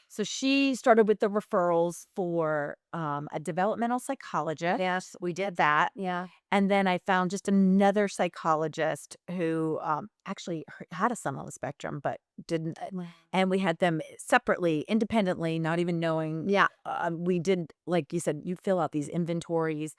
So she started with the referrals for a developmental psychologist. Yes. We did that. Yeah. And then I found just another psychologist who actually had a son on the spectrum, but didn't. And we had them separately, independently, not even knowing. Yeah. We did, like you said, you fill out these inventories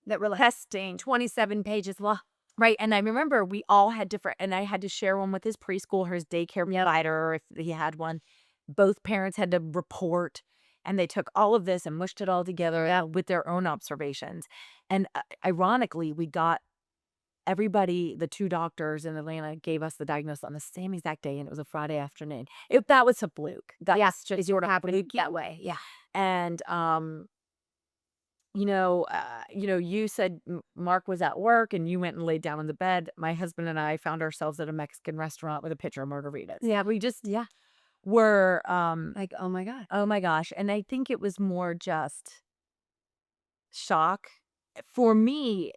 That were like testing 27 pages long. Right. And I remember we all had different, and I had to share one with his preschool or his daycare provider if he had one. Both parents had to report, and they took all of this and mushed it all together with their own observations. And ironically, we got everybody, the 2 doctors in Atlanta gave us the diagnosis on the same exact day, and it was a Friday afternoon. If that was a fluke, that's just sort of happening that way. Yeah. And you said Mark was at work and you went and laid down in the bed. My husband and I found ourselves at a Mexican restaurant with a pitcher of margaritas. Yeah. were, Like, oh my god. oh my gosh, and I think it was more just shock. For me,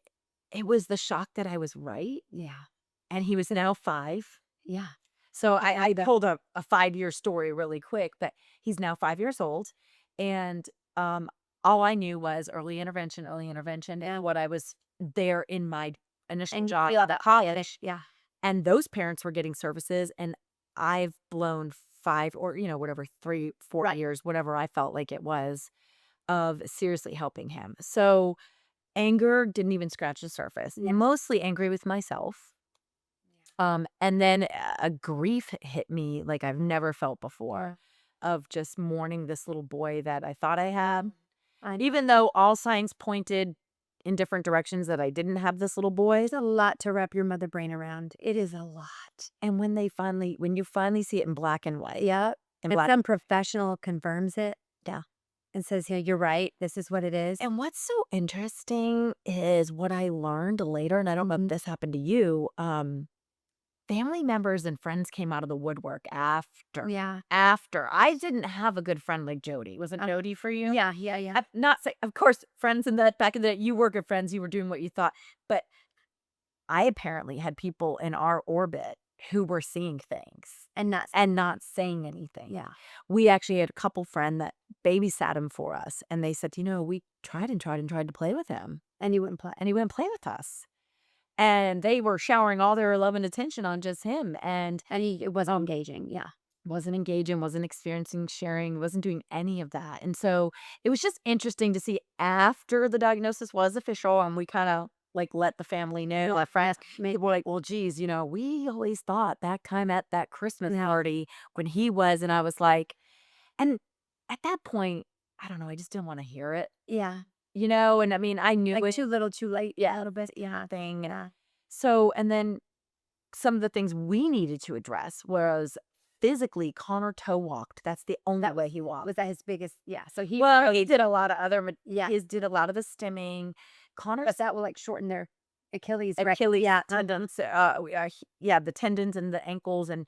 it was the shock that I was right, Yeah. and he was now 5. Yeah. So I Exactly. told a 5-year story really quick, but he's now 5 years old, and, all I knew was early intervention, and what I was there in my initial And job feel at that college, yeah. and those parents were getting services, and I've blown 5 or, whatever, 3, 4 Right. years, whatever I felt like it was, of seriously helping him. So, anger didn't even scratch the surface. Yeah. Mostly angry with myself. And then a grief hit me like I've never felt before of just mourning this little boy that I thought I had. I Even though all signs pointed in different directions that I didn't have this little boy. It's a lot to wrap your mother brain around. It is a lot. And when you finally see it in black and white, Yep. in And black, some professional confirms it yeah. and says, "Yeah, you're right. This is what it is." And what's so interesting is what I learned later, and I don't know if Mhm. this happened to you. Family members and friends came out of the woodwork after. Yeah. After. I didn't have a good friend like Jody. Was it Jody for you? Yeah, yeah, yeah. I'm not saying, of course, friends in that back in the day, you were good friends, you were doing what you thought. But I apparently had people in our orbit who were seeing things And nuts. and not saying anything. Yeah. We actually had a couple friend that babysat him for us, and they said, we tried and tried and tried to play with him, And you wouldn't play. and he wouldn't play with us. And they were showering all their love and attention on just him, and And it wasn't engaging. Yeah. wasn't engaging, wasn't experiencing sharing, wasn't doing any of that. And so it was just interesting to see after the diagnosis was official and we kind of like let the family know, our friends, people were like, well, geez, we always thought that time at that Christmas party when he was, and I was like, and at that point, I don't know, I just didn't want to hear it, Yeah. and I mean, I knew Like it, too little, too late. yeah, A little bit. Yeah. thing. Yeah. So, and then some of the things we needed to address was physically Connor toe walked. That's the only That way he walked. was that his biggest. Yeah. So Well, he did a lot of other yeah. his did a lot of the stimming. Connor's But that will like shorten their Achilles. Achilles Yeah. tendons, yeah, the tendons and the ankles, and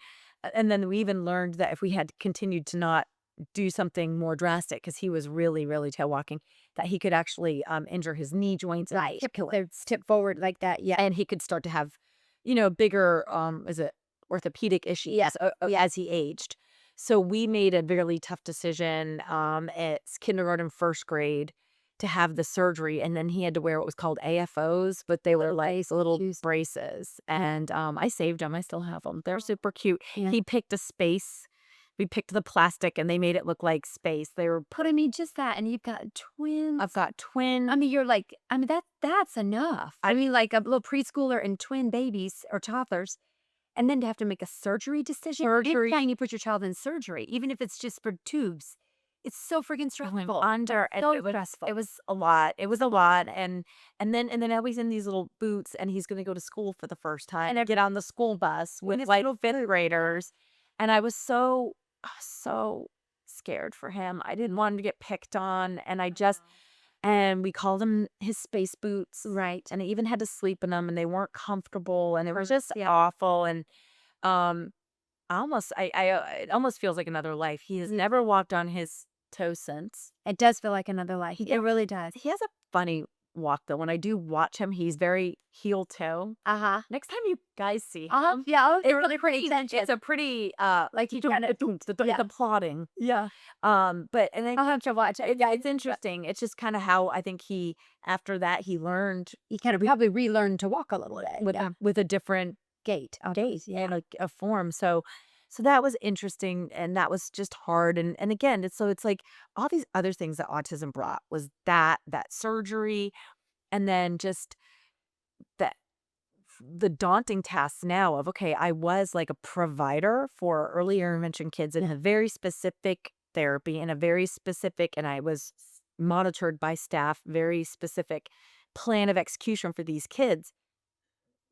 then we even learned that if we had continued to not do something more drastic, because he was really, really toe walking, that he could actually injure his knee joints and Right. hip They tip forward like that. Yeah. and he could start to have, bigger, is it orthopedic issues Yeah. as he aged. So we made a really tough decision, it's kindergarten, 1st grade, to have the surgery, and then he had to wear what was called AFOs, but they were like little Jeez. braces, and, I saved them. I still have them. They're super cute. Yeah. He picked a space. We picked the plastic, and they made it look like space. They were But I mean, just that, and you've got twins. I've got twin I mean, you're like, I mean, that's enough. I mean, like a little preschooler and twin babies or toddlers, and then to have to make a surgery decision. Anytime you put your child in surgery, even if it's just for tubes, it's so freaking stressful. under, and So it was stressful. it was a lot. It was a lot, and then now he's in these little boots, and he's gonna go to school for the first time and get on the school bus with his like little 5th graders, and I was so scared for him. I didn't want him to get picked on, and we called him his space boots, Right. and I even had to sleep in them, and they weren't comfortable, and it was just Yeah. awful, and, um, it almost feels like another life. He has never walked on his toes since. It does feel like another life. He It really does. he has a funny walk, though. When I do watch him, he's very heel toe. Uh-huh. Next time you guys see Uh-huh. him, Yeah. it's Really pretty. it's a pretty, Like he kind of. Yeah. the plodding. Yeah. But and then I'll have to watch it. yeah, it's interesting. It's just kinda how I think after that, he learned He kind of probably relearned to walk a little bit. Yeah. with a different Gait. gait Yeah. and a form. So that was interesting, and that was just hard. And again, it's like all these other things that autism brought was that surgery, and then just that the daunting tasks now of, okay, I was like a provider for early intervention kids in a very specific therapy and a very specific, and I was monitored by staff, very specific plan of execution for these kids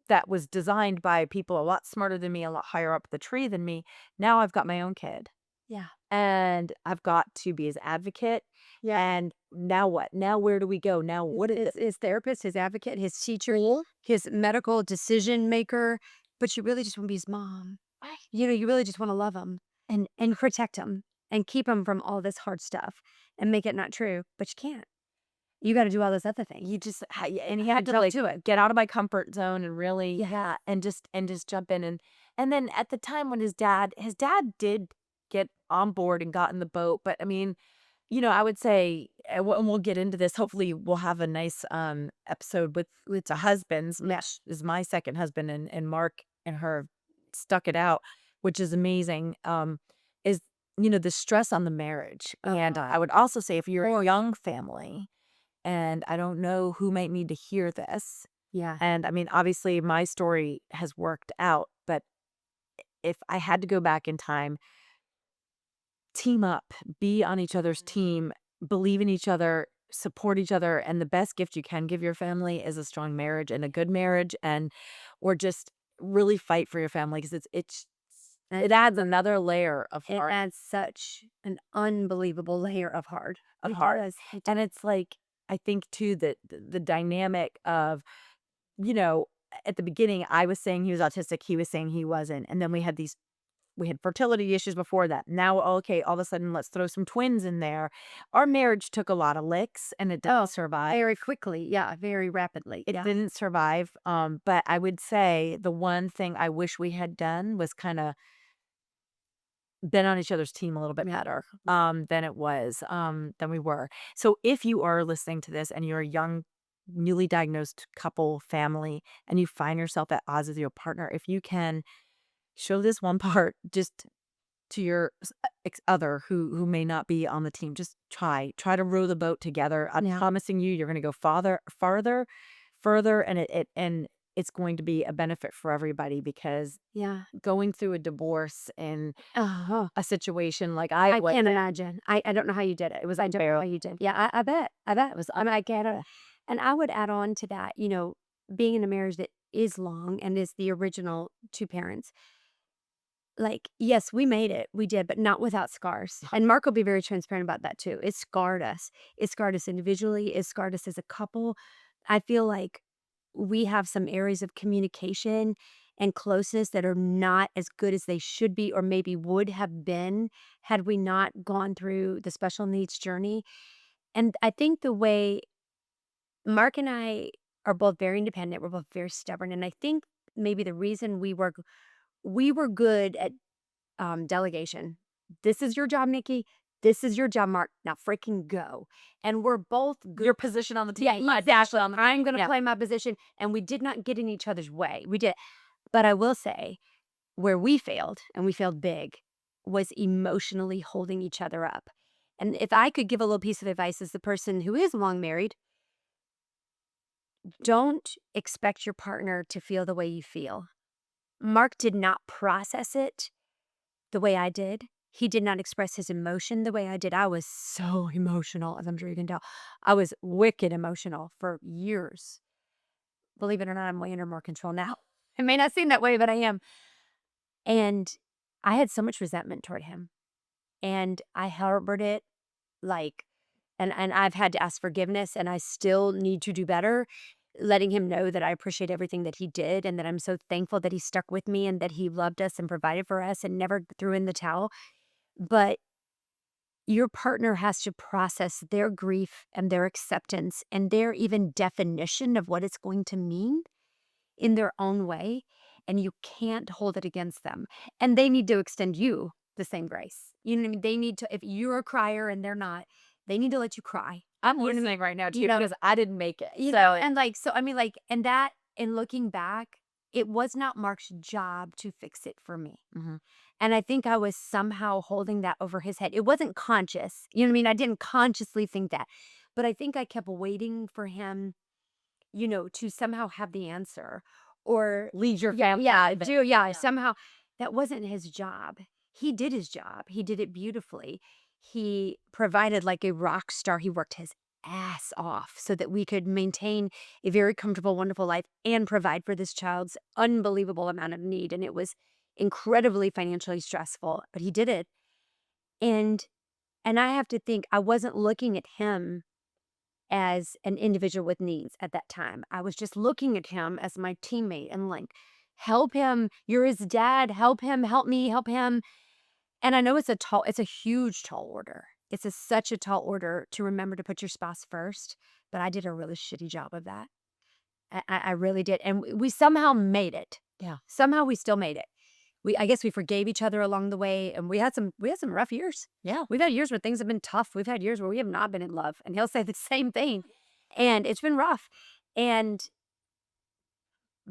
that was designed by people a lot smarter than me, a lot higher up the tree than me. Now I've got my own kid, Yeah. and I've got to be his advocate. Yeah. And now what? Now where do we go? Now what is it? His therapist, his advocate, his teacher, his medical decision maker, but you really just want to be his mom. You really just want to love him. and protect him and keep him from all this hard stuff and make it not true, but you can't. You gotta do all those other things. You just yeah, and he had to, Don't like, do it. get out of my comfort zone and really Yeah. and just jump in, and then at the time when his dad did get on board and got in the boat, but, I mean, I would say, and we'll get into this, hopefully, we'll have a nice, episode with the husbands. Yeah. Mitch is my second husband, and Mark and her stuck it out, which is amazing, is, the stress on the marriage, and I would also say if you're a young family, and I don't know who might need to hear this. Yeah. And I mean, obviously, my story has worked out, but if I had to go back in time, team up, be on each other's team, believe in each other, support each other. And the best gift you can give your family is a strong marriage and a good marriage, and or just really fight for your family because it adds another layer of It heart adds such an unbelievable layer of hard. of It heart. does. It And it's like, I think too that the dynamic of, you know, at the beginning, I was saying he was autistic, he was saying he wasn't. And then we had fertility issues before that. Now, okay, all of a sudden, let's throw some twins in there. Our marriage took a lot of licks and it didn't survive. very quickly. Yeah, very rapidly. It Yeah. didn't survive. But I would say the one thing I wish we had done was kind of been on each other's team a little bit better than we were. So if you are listening to this and you're a young, newly diagnosed couple, family, and you find yourself at odds with your partner, if you can show this one part just to your other who may not be on the team, just try to row the boat together. I'm Yeah. promising you, you're going to go farther, further, and it's going to be a benefit for everybody because Yeah. going through a divorce and Oh, a situation like I went can't imagine. I don't know how you did it. It was I don't know how you did. Yeah, I bet. I bet it was. I mean, I get it. And I would add on to that, being in a marriage that is long and is the original two parents. Like, yes, we made it. We did, but not without scars. And Mark will be very transparent about that too. It scarred us. It scarred us individually. It scarred us as a couple. I feel like we have some areas of communication and closeness that are not as good as they should be or maybe would have been had we not gone through the special needs journey. And I think the way Mark and I are both very independent, we're both very stubborn. And I think maybe the reason we were good at delegation. This is your job, Nikki. This is your job, Mark. Now freaking go. And we're both good. your position on the team. Yeah, exactly. I'm going to Yeah. play my position. And we did not get in each other's way. We did. But I will say, where we failed, and we failed big, was emotionally holding each other up. And if I could give a little piece of advice as the person who is long married, don't expect your partner to feel the way you feel. Mark did not process it the way I did. He did not express his emotion the way I did. I was so emotional, as I'm sure you can tell. I was wicked emotional for years. Believe it or not, I'm way under more control now. It may not seem that way, but I am. And I had so much resentment toward him. And I harbored it like, and I've had to ask forgiveness, and I still need to do better, letting him know that I appreciate everything that he did and that I'm so thankful that he stuck with me and that he loved us and provided for us and never threw in the towel. But your partner has to process their grief and their acceptance and their even definition of what it's going to mean in their own way. And you can't hold it against them. And they need to extend you the same grace. You know what I mean? They need to, if you're a crier and they're not, they need to let you cry. I'm You know what I mean? listening right now too You know, because I didn't make it. you So know, and like, so I mean, like, and that, in looking back, it was not Mark's job to fix it for me. Mhm. And I think I was somehow holding that over his head. It wasn't conscious. You know what I mean? I didn't consciously think that. But I think I kept waiting for him, to somehow have the answer or Lead your yeah, family yeah, out of it. yeah, Yeah. somehow that wasn't his job. He did his job. He did it beautifully. He provided like a rock star. He worked his ass off so that we could maintain a very comfortable, wonderful life and provide for this child's unbelievable amount of need. And it was incredibly financially stressful, but he did it. And and I have to think I wasn't looking at him as an individual with needs at that time. I was just looking at him as my teammate and like, help him. You're his dad. Help him. Help me. Help him. And I know it's a huge tall order. Such a tall order to remember to put your spouse first, but I did a really shitty job of that. I really did, and we somehow made it. Yeah. Somehow we still made it. I guess we forgave each other along the way, and we had some rough years. Yeah. We've had years where things have been tough. We've had years where we have not been in love, and he'll say the same thing, and it's been rough. And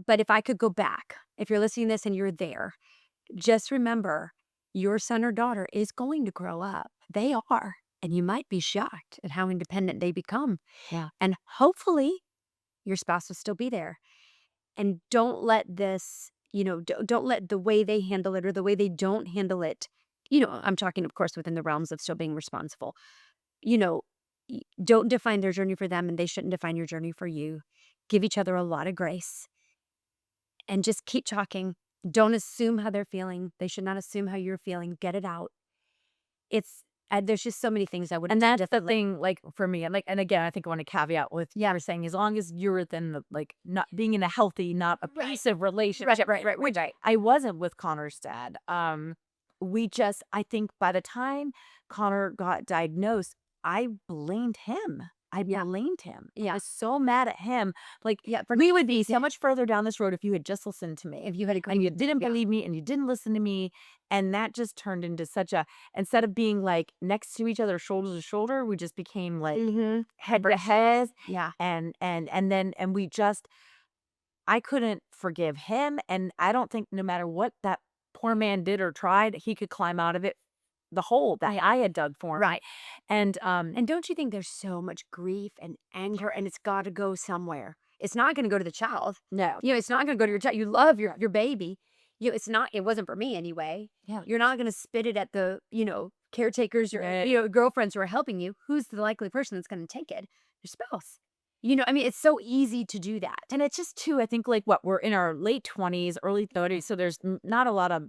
but if I could go back, if you're listening to this and you're there, just remember your son or daughter is going to grow up. They are, and you might be shocked at how independent they become. Yeah. And hopefully, your spouse will still be there. And don't let this, don't let the way they handle it or the way they don't handle it, I'm talking, of course, within the realms of still being responsible, you know, don't define their journey for them and they shouldn't define your journey for you. Give each other a lot of grace and just keep talking. Don't assume how they're feeling. They should not assume how you're feeling. Get it out. There's just so many things I would And that's the definitely. thing, like, for me, and again, I think I want to caveat with Yeah. you're saying as long as you're within the, like, not being in a healthy, not abusive relationship, which Right. I wasn't with Connor's dad. I think by the time Connor got diagnosed, I blamed him. I Yeah. blamed him. I Yeah. was so mad at him. Like, Yeah. we would be so much further down this road if you had just listened to me. If you had a And you didn't yeah. believe me and you didn't listen to me. And that just turned into such a, instead of being like next to each other, shoulder to shoulder, we just became like Mm-hmm. head to head. Yeah. And we just, I couldn't forgive him. And I don't think no matter what that poor man did or tried, he could climb out of it, the hole that I had dug for him. Right. And And don't you think there's so much grief and anger and it's got to go somewhere? It's not going to go to the child. no. It's not going to go to your child. You love your baby. It wasn't for me anyway. Yeah. You're not going to spit it at the, caretakers, your, Right. girlfriends who are helping you. Who's the likely person that's going to take it? Your spouse. I mean, it's so easy to do that. And it's just too, I think, like, what, we're in our late 20s, early 30s, so there's not a lot of,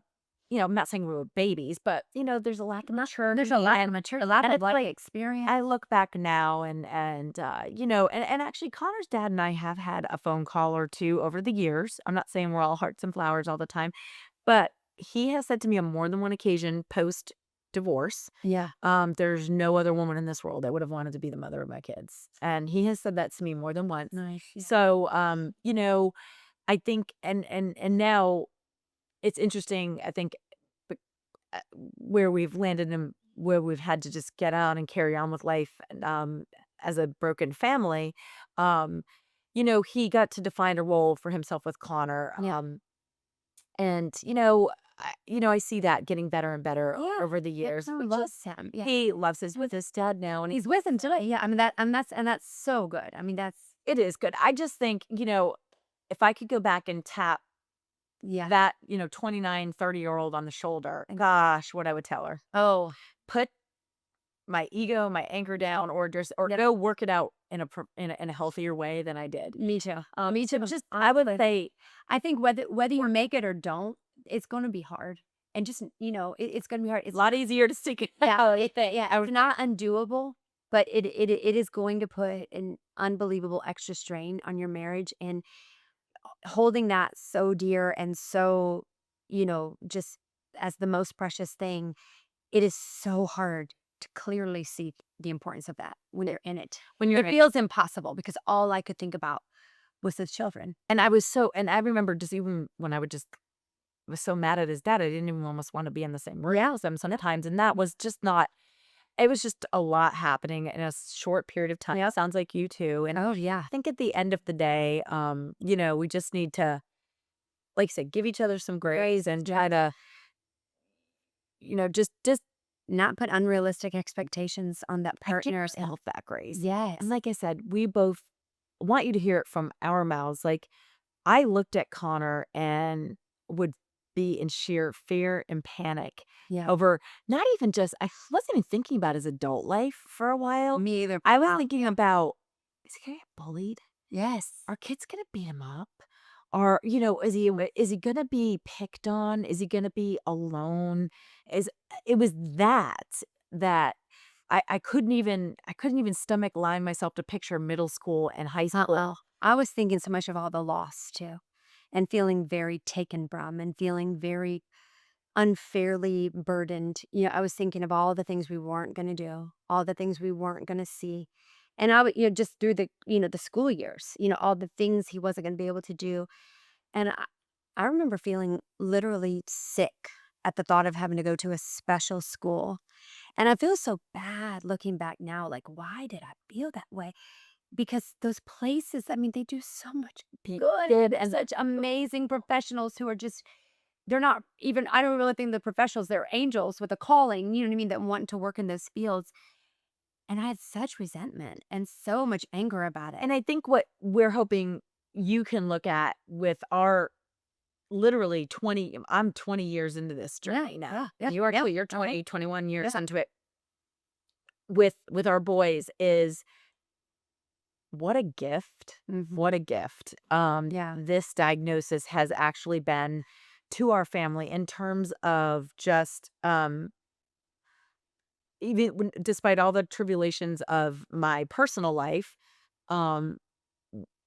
I'm not saying we were babies, but, there's a lack of maturity. There's a lot and of maturity, a lot and of it's like, experience. I look back now and actually Connor's dad and I have had a phone call or two over the years. I'm not saying we're all hearts and flowers all the time, but he has said to me on more than one occasion post divorce, Yeah. there's no other woman in this world that would have wanted to be the mother of my kids. And he has said that to me more than once. Nice. So, I think and now it's interesting, I think, but, where we've landed and where we've had to just get out and carry on with life and, as a broken family. Um, he got to define a role for himself with Connor. Yeah. And I see that getting better and better Yeah. over the Yeah, years. Connor Which loves is, him. Yeah. he loves his with his dad now, and He's with him today. Yeah. I mean that's so good. I mean it is good. I just think, if I could go back and tap yeah. that, 29, 30-year-old on the shoulder, gosh, what I would tell her. Oh, Put my ego, my anger down, or just or Yep. go work it out in a healthier way than I did. me too. Me So too. just I would say I think whether you make it or don't, it's going to be hard. And just, it's going to be hard. a It's lot easier to stick it yeah, out. it's not undoable, but it is going to put an unbelievable extra strain on your marriage and holding that so dear and so, just as the most precious thing. It is so hard to clearly see the importance of that when you're in it. When you're It feels impossible because all I could think about was the children. and I remember just even when I was so mad at his dad, I didn't even almost want to be in the same room as him sometimes. And that was just not, it was just a lot happening in a short period of time. Yep. Sounds like you too. And Oh, yeah. I think at the end of the day, we just need to, like I said, give each other some grace and try to, just Not put unrealistic expectations on that give partner. yourself that grace. Yes. And like I said, we both want you to hear it from our mouths. Like, I looked at Connor and would be in sheer fear and panic Yeah. over not even just, I wasn't even thinking about his adult life for a while. Me either. I was thinking about, is he gonna get bullied? Yes. Are kids gonna beat him up? Or, is he gonna be picked on? Is he gonna be alone? It was that I couldn't even stomach allowing myself to picture middle school and high school. Well, I was thinking so much of all the loss too and feeling very taken from and feeling very unfairly burdened. I was thinking of all the things we weren't going to do, all the things we weren't going to see. And I would, just through the school years, all the things he wasn't going to be able to do. And I remember feeling literally sick at the thought of having to go to a special school. And I feel so bad looking back now. Like, why did I feel that way? Because those places, I mean, they do so much good and such amazing professionals who are just, they're not even, I don't really think the professionals, they're angels with a calling, you know what I mean, that want to work in those fields. And I had such resentment and so much anger about it. And I think what we're hoping you can look at with our literally 20, I'm 20 years into this Yeah, journey now. yeah, yeah, You are yeah. too, you're 20, 21 years Yeah. into it with our boys is what a gift. Mhm. What a gift. Yeah. This diagnosis has actually been to our family in terms of just even despite all the tribulations of my personal life, um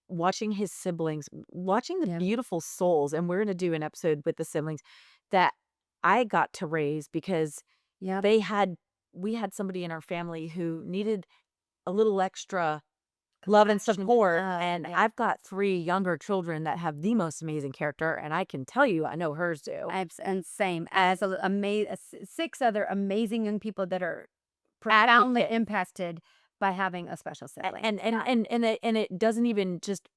watching his siblings, watching the Yeah. beautiful souls, and we're gonna do an episode with the siblings that I got to raise because Yep. they had we had somebody in our family who needed a little extra love and Compassion. support, and Yeah. I've got 3 younger children that have the most amazing character, and I can tell you, I know hers do. And same as six other amazing young people that are profoundly Advocate. impacted by having a special A sibling. and it doesn't even just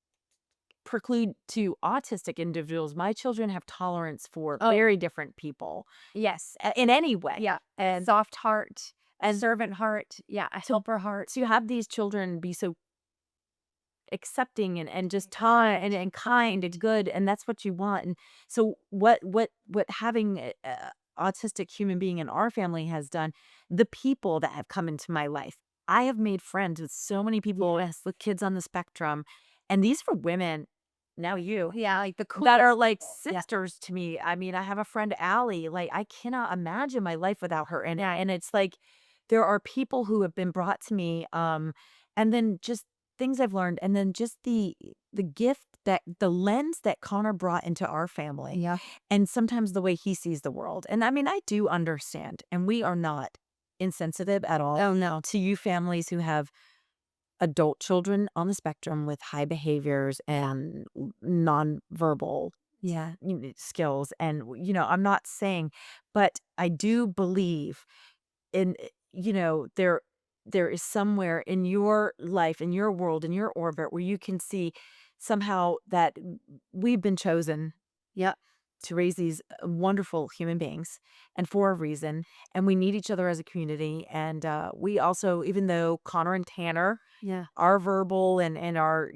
preclude to autistic individuals. My children have tolerance for Oh, very different people, yes. in any way, Yeah. and Soft heart, and servant heart. Yeah. A to helper heart. to have these children be so accepting and just kind and kind and good, and that's what you want, and so what having a autistic human being in our family has done, the people that have come into my life, I have made friends with so many people Yeah. as with kids on the spectrum, and these are women, now you, Yeah. Like the that coolest are like people. Yeah. sisters to me. I mean, I have a friend, Allie, like, I cannot imagine my life without her, and it's like, there are people who have been brought to me, and then just things I've learned, and then just the gift that the lens that Connor brought into our family, Yeah. and sometimes the way he sees the world, and I mean, I do understand, and we are not insensitive at all Oh, no. to you families who have adult children on the spectrum with high behaviors and nonverbal Yeah. skills. And, I'm not saying, but I do believe in, there is somewhere in your life, in your world, in your orbit where you can see somehow that we've been chosen Yep. to raise these wonderful human beings and for a reason. And we need each other as a community. And we also, even though Connor and Tanner Yeah. are verbal and are,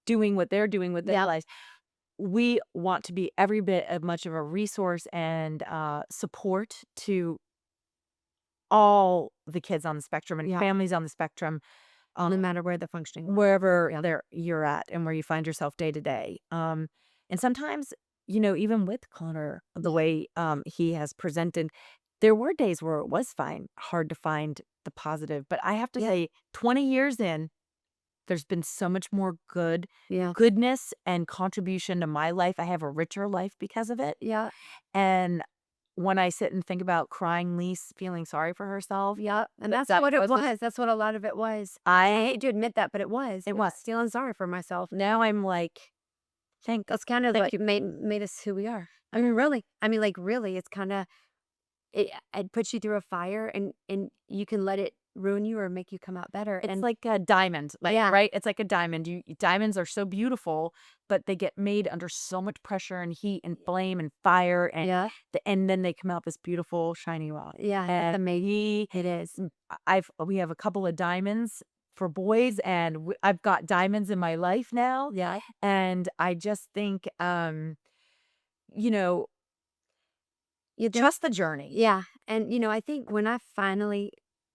doing what they're doing with their Yep. lives, we want to be every bit as much of a resource and support to all the kids on the spectrum and Yeah. families on the spectrum, No um, matter where the functioning. wherever Yeah. you're at and where you find yourself day to day. And sometimes, even with Connor, the way he has presented, there were days where it was hard to find the positive. But I have to Yeah. say, 20 years in, there's been so much more Yeah. goodness and contribution to my life. I have a richer life because of it. Yeah. And when I sit and think about crying Lise feeling sorry for herself, Yeah, and but that's that what it was was. That's what a lot of it was. I I hate to admit that, but it was. it It was was. feeling sorry for myself. Now I'm like, That's kind of thank what you. made us who we are. I mean, really. I mean, like, really, it's kind of it puts you through a fire, and you can let it ruin you or make you come out better. It's And like a diamond, like, yeah, right? It's like a diamond. Diamonds are so beautiful, but they get made under so much pressure and heat and flame and fire, and yeah, and then they come out this beautiful shiny rock. yeah. That's And amazing. It is. we have a couple of diamonds for boys, and I've got diamonds in my life now, Yeah, and I just think, you know, you do. trust the journey. Yeah, and I think when I finally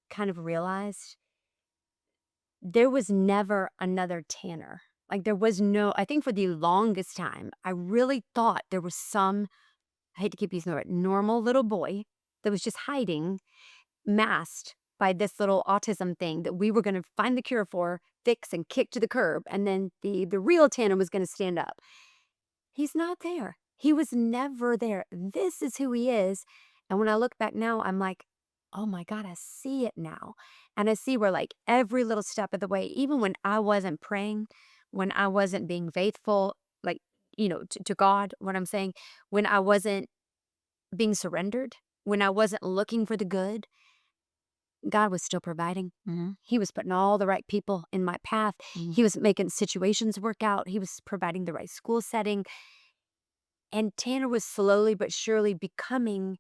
kind of realized there was never another Tanner. Like, there was no, I think for the longest time, I really thought there was some, I hate to keep using the word, normal little boy that was just hiding, masked by this little autism thing that we were going to find the cure for, fix, and kick to the curb. And then the real Tanner was going to stand up. He's not there. He was never there. This is who he is. And when I look back now, I'm like, oh my God, I see it now. And I see where like every little step of the way, even when I wasn't praying, when I wasn't being faithful, like, to God, what I'm saying, when I wasn't being surrendered, when I wasn't looking for the good, God was still providing. He was putting all the right people in my path. He was making situations work out. He was providing the right school setting. And Tanner was slowly but surely becoming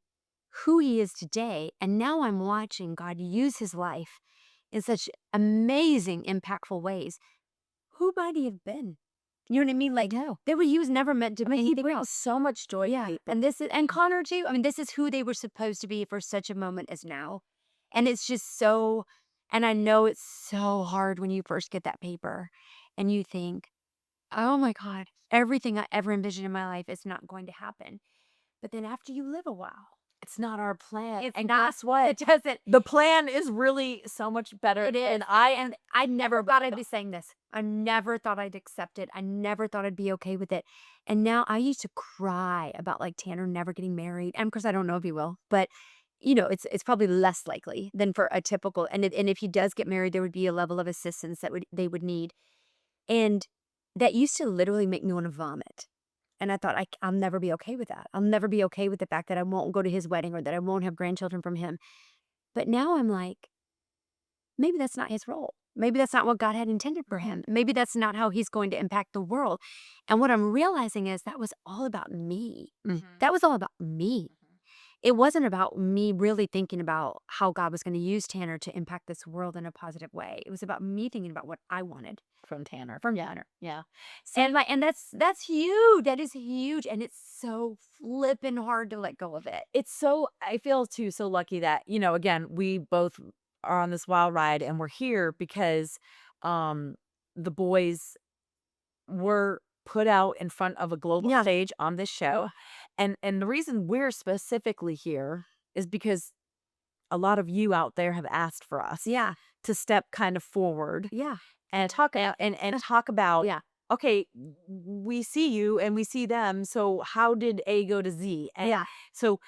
who he is today. And now I'm watching God use his life in such amazing, impactful ways. Who might he have been? You know what I mean? Like, No. he was never meant to be He anything brings else. so much joy. Yeah. And and Connor too. I mean, this is who they were supposed to be for such a moment as now. And it's just so, and I know it's so hard when you first get that paper and you think, oh my God, everything I ever envisioned in my life is not going to happen. But then after you live a while, It's not our plan. it's And not, guess what? it doesn't, The plan is really so much better. it is. And And I never thought I'd be saying this. I never thought I'd accept it. I never thought I'd be okay with it. And now I used to cry about like Tanner never getting married. And of course, I don't know if he will, but it's probably less likely than for a typical. And if he does get married, there would be a level of assistance that they would need. And that used to literally make me want to vomit. And I thought, I'll never be okay with that. I'll never be okay with the fact that I won't go to his wedding or that I won't have grandchildren from him. But now I'm like, maybe that's not his role. Maybe that's not what God had intended for him. Maybe that's not how he's going to impact the world. And what I'm realizing is that was all about me. That was all about me. It wasn't about me really thinking about how God was going to use Tanner to impact this world in a positive way. It was about me thinking about what I wanted from Tanner. from Tanner. Yeah. And that's huge. That is huge. And it's so flippin' hard to let go of it. It's so, I feel too so lucky that, again, we both are on this wild ride and we're here because the boys were put out in front of a global Yeah. stage on this show. And the reason we're specifically here is because a lot of you out there have asked for us Yeah. to step kind of forward Yeah. and talk and talk about, Yeah. okay, we see you and we see them, so how did A go to Z? And Yeah. so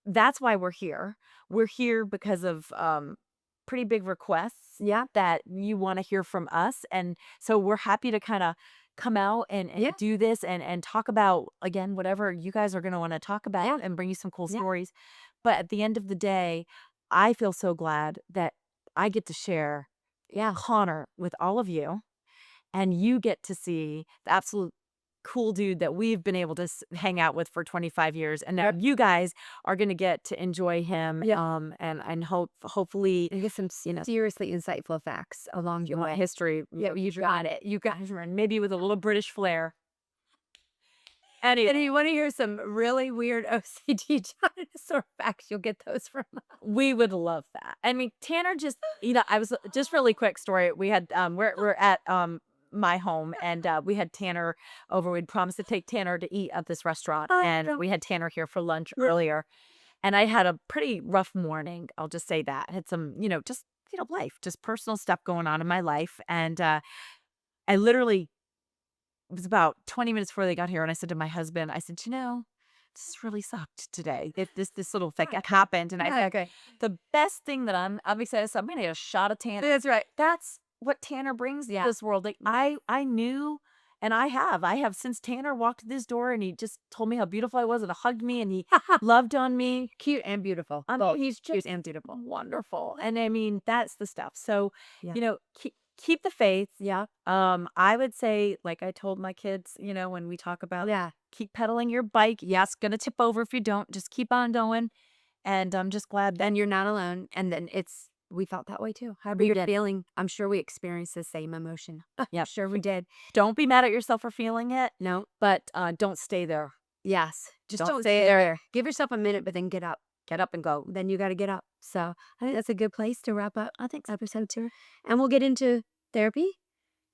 that's why we're here. We're here because of pretty big requests Yeah. that you want to hear from us. And so we're happy to kind of come out and Yeah. do this and talk about, again, whatever you guys are going to want to talk about and bring you some cool Yeah. stories. But at the end of the day, I feel so glad that I get to share Connor with all of you, and you get to see the absolute cool dude that we've been able to hang out with for 25 years, and now you guys are going to get to enjoy him. And hopefully And get some, seriously insightful facts along your way. history. Yeah, you got it. You guys And maybe with a little British flair. And you want to hear some really weird OCD dinosaur facts, you'll get those from us. We would love that. I mean, Tanner just, I was just really quick story. We had, we're at, my home, and we had Tanner over. We'd promised to take Tanner to eat at this restaurant, and we had Tanner here for lunch earlier. And I had a pretty rough morning. I'll just say that. I had some, just, life, just personal stuff going on in my life. And I literally, it was about 20 minutes before they got here, and I said to my husband, I said, this really sucked today. This little thing happened. And I said, the best thing that I'm excited, so I'm gonna get a shot of Tanner. That's right. That's what Tanner brings to this world. Like I knew, and I have since Tanner walked through this door, and he just told me how beautiful I was and hugged me, and he loved on me. Cute and beautiful. He's just cute and beautiful. wonderful. And I mean, that's the stuff. So, Yeah. keep the faith. Yeah. I would say, like I told my kids, when we talk about, keep pedaling your bike. Yes, gonna tip over if you don't. Just keep on going. And I'm just glad that Then you're not alone. And then we felt that way too. However you're feeling, I'm sure we experienced the same emotion. Yeah, Sure we did. don't be mad at yourself for feeling it. No. But don't stay there. Yes. Just Don't don't stay stay there. Give yourself a minute, but then get up. Get up and go. Then you got to get up. So I think that's a good place to wrap up. I think episode 2. And we'll get into therapy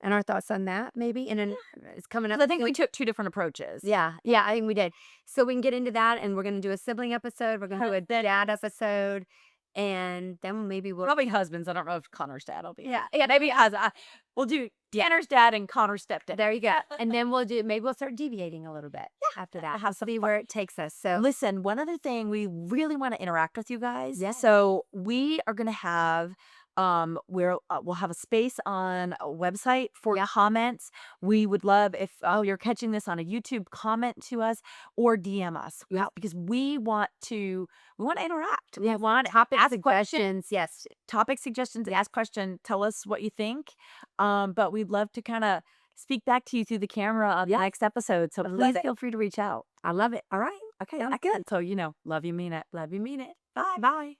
and our thoughts on that maybe. And then it's coming up. I think we took 2 different approaches. Yeah, I think we did. So we can get into that, and we're going to do a sibling episode. We're going to do a dad episode, and then maybe we'll Probably husbands. I don't know if Connor's dad will be. Yeah, maybe we'll do Tanner's dad and Connor's stepdad. there you go. And then maybe we'll start deviating a little bit after that. Have some See fun. where it takes us. So Listen, one other thing, we really want to interact with you guys. Yeah. So we are gonna have we'll have a space on a website for comments. We would love if you're catching this on a YouTube, comment to us or DM us. Because we want to interact. We want to topic ask suggestions, yes. topic suggestions, ask questions, tell us what you think. But we'd love to kind of speak back to you through the camera on the next episode. So love please it. feel free to reach out. I love it. All right. Okay, Sounds good. So, love you, mean it. Love you, mean it. Bye. Bye.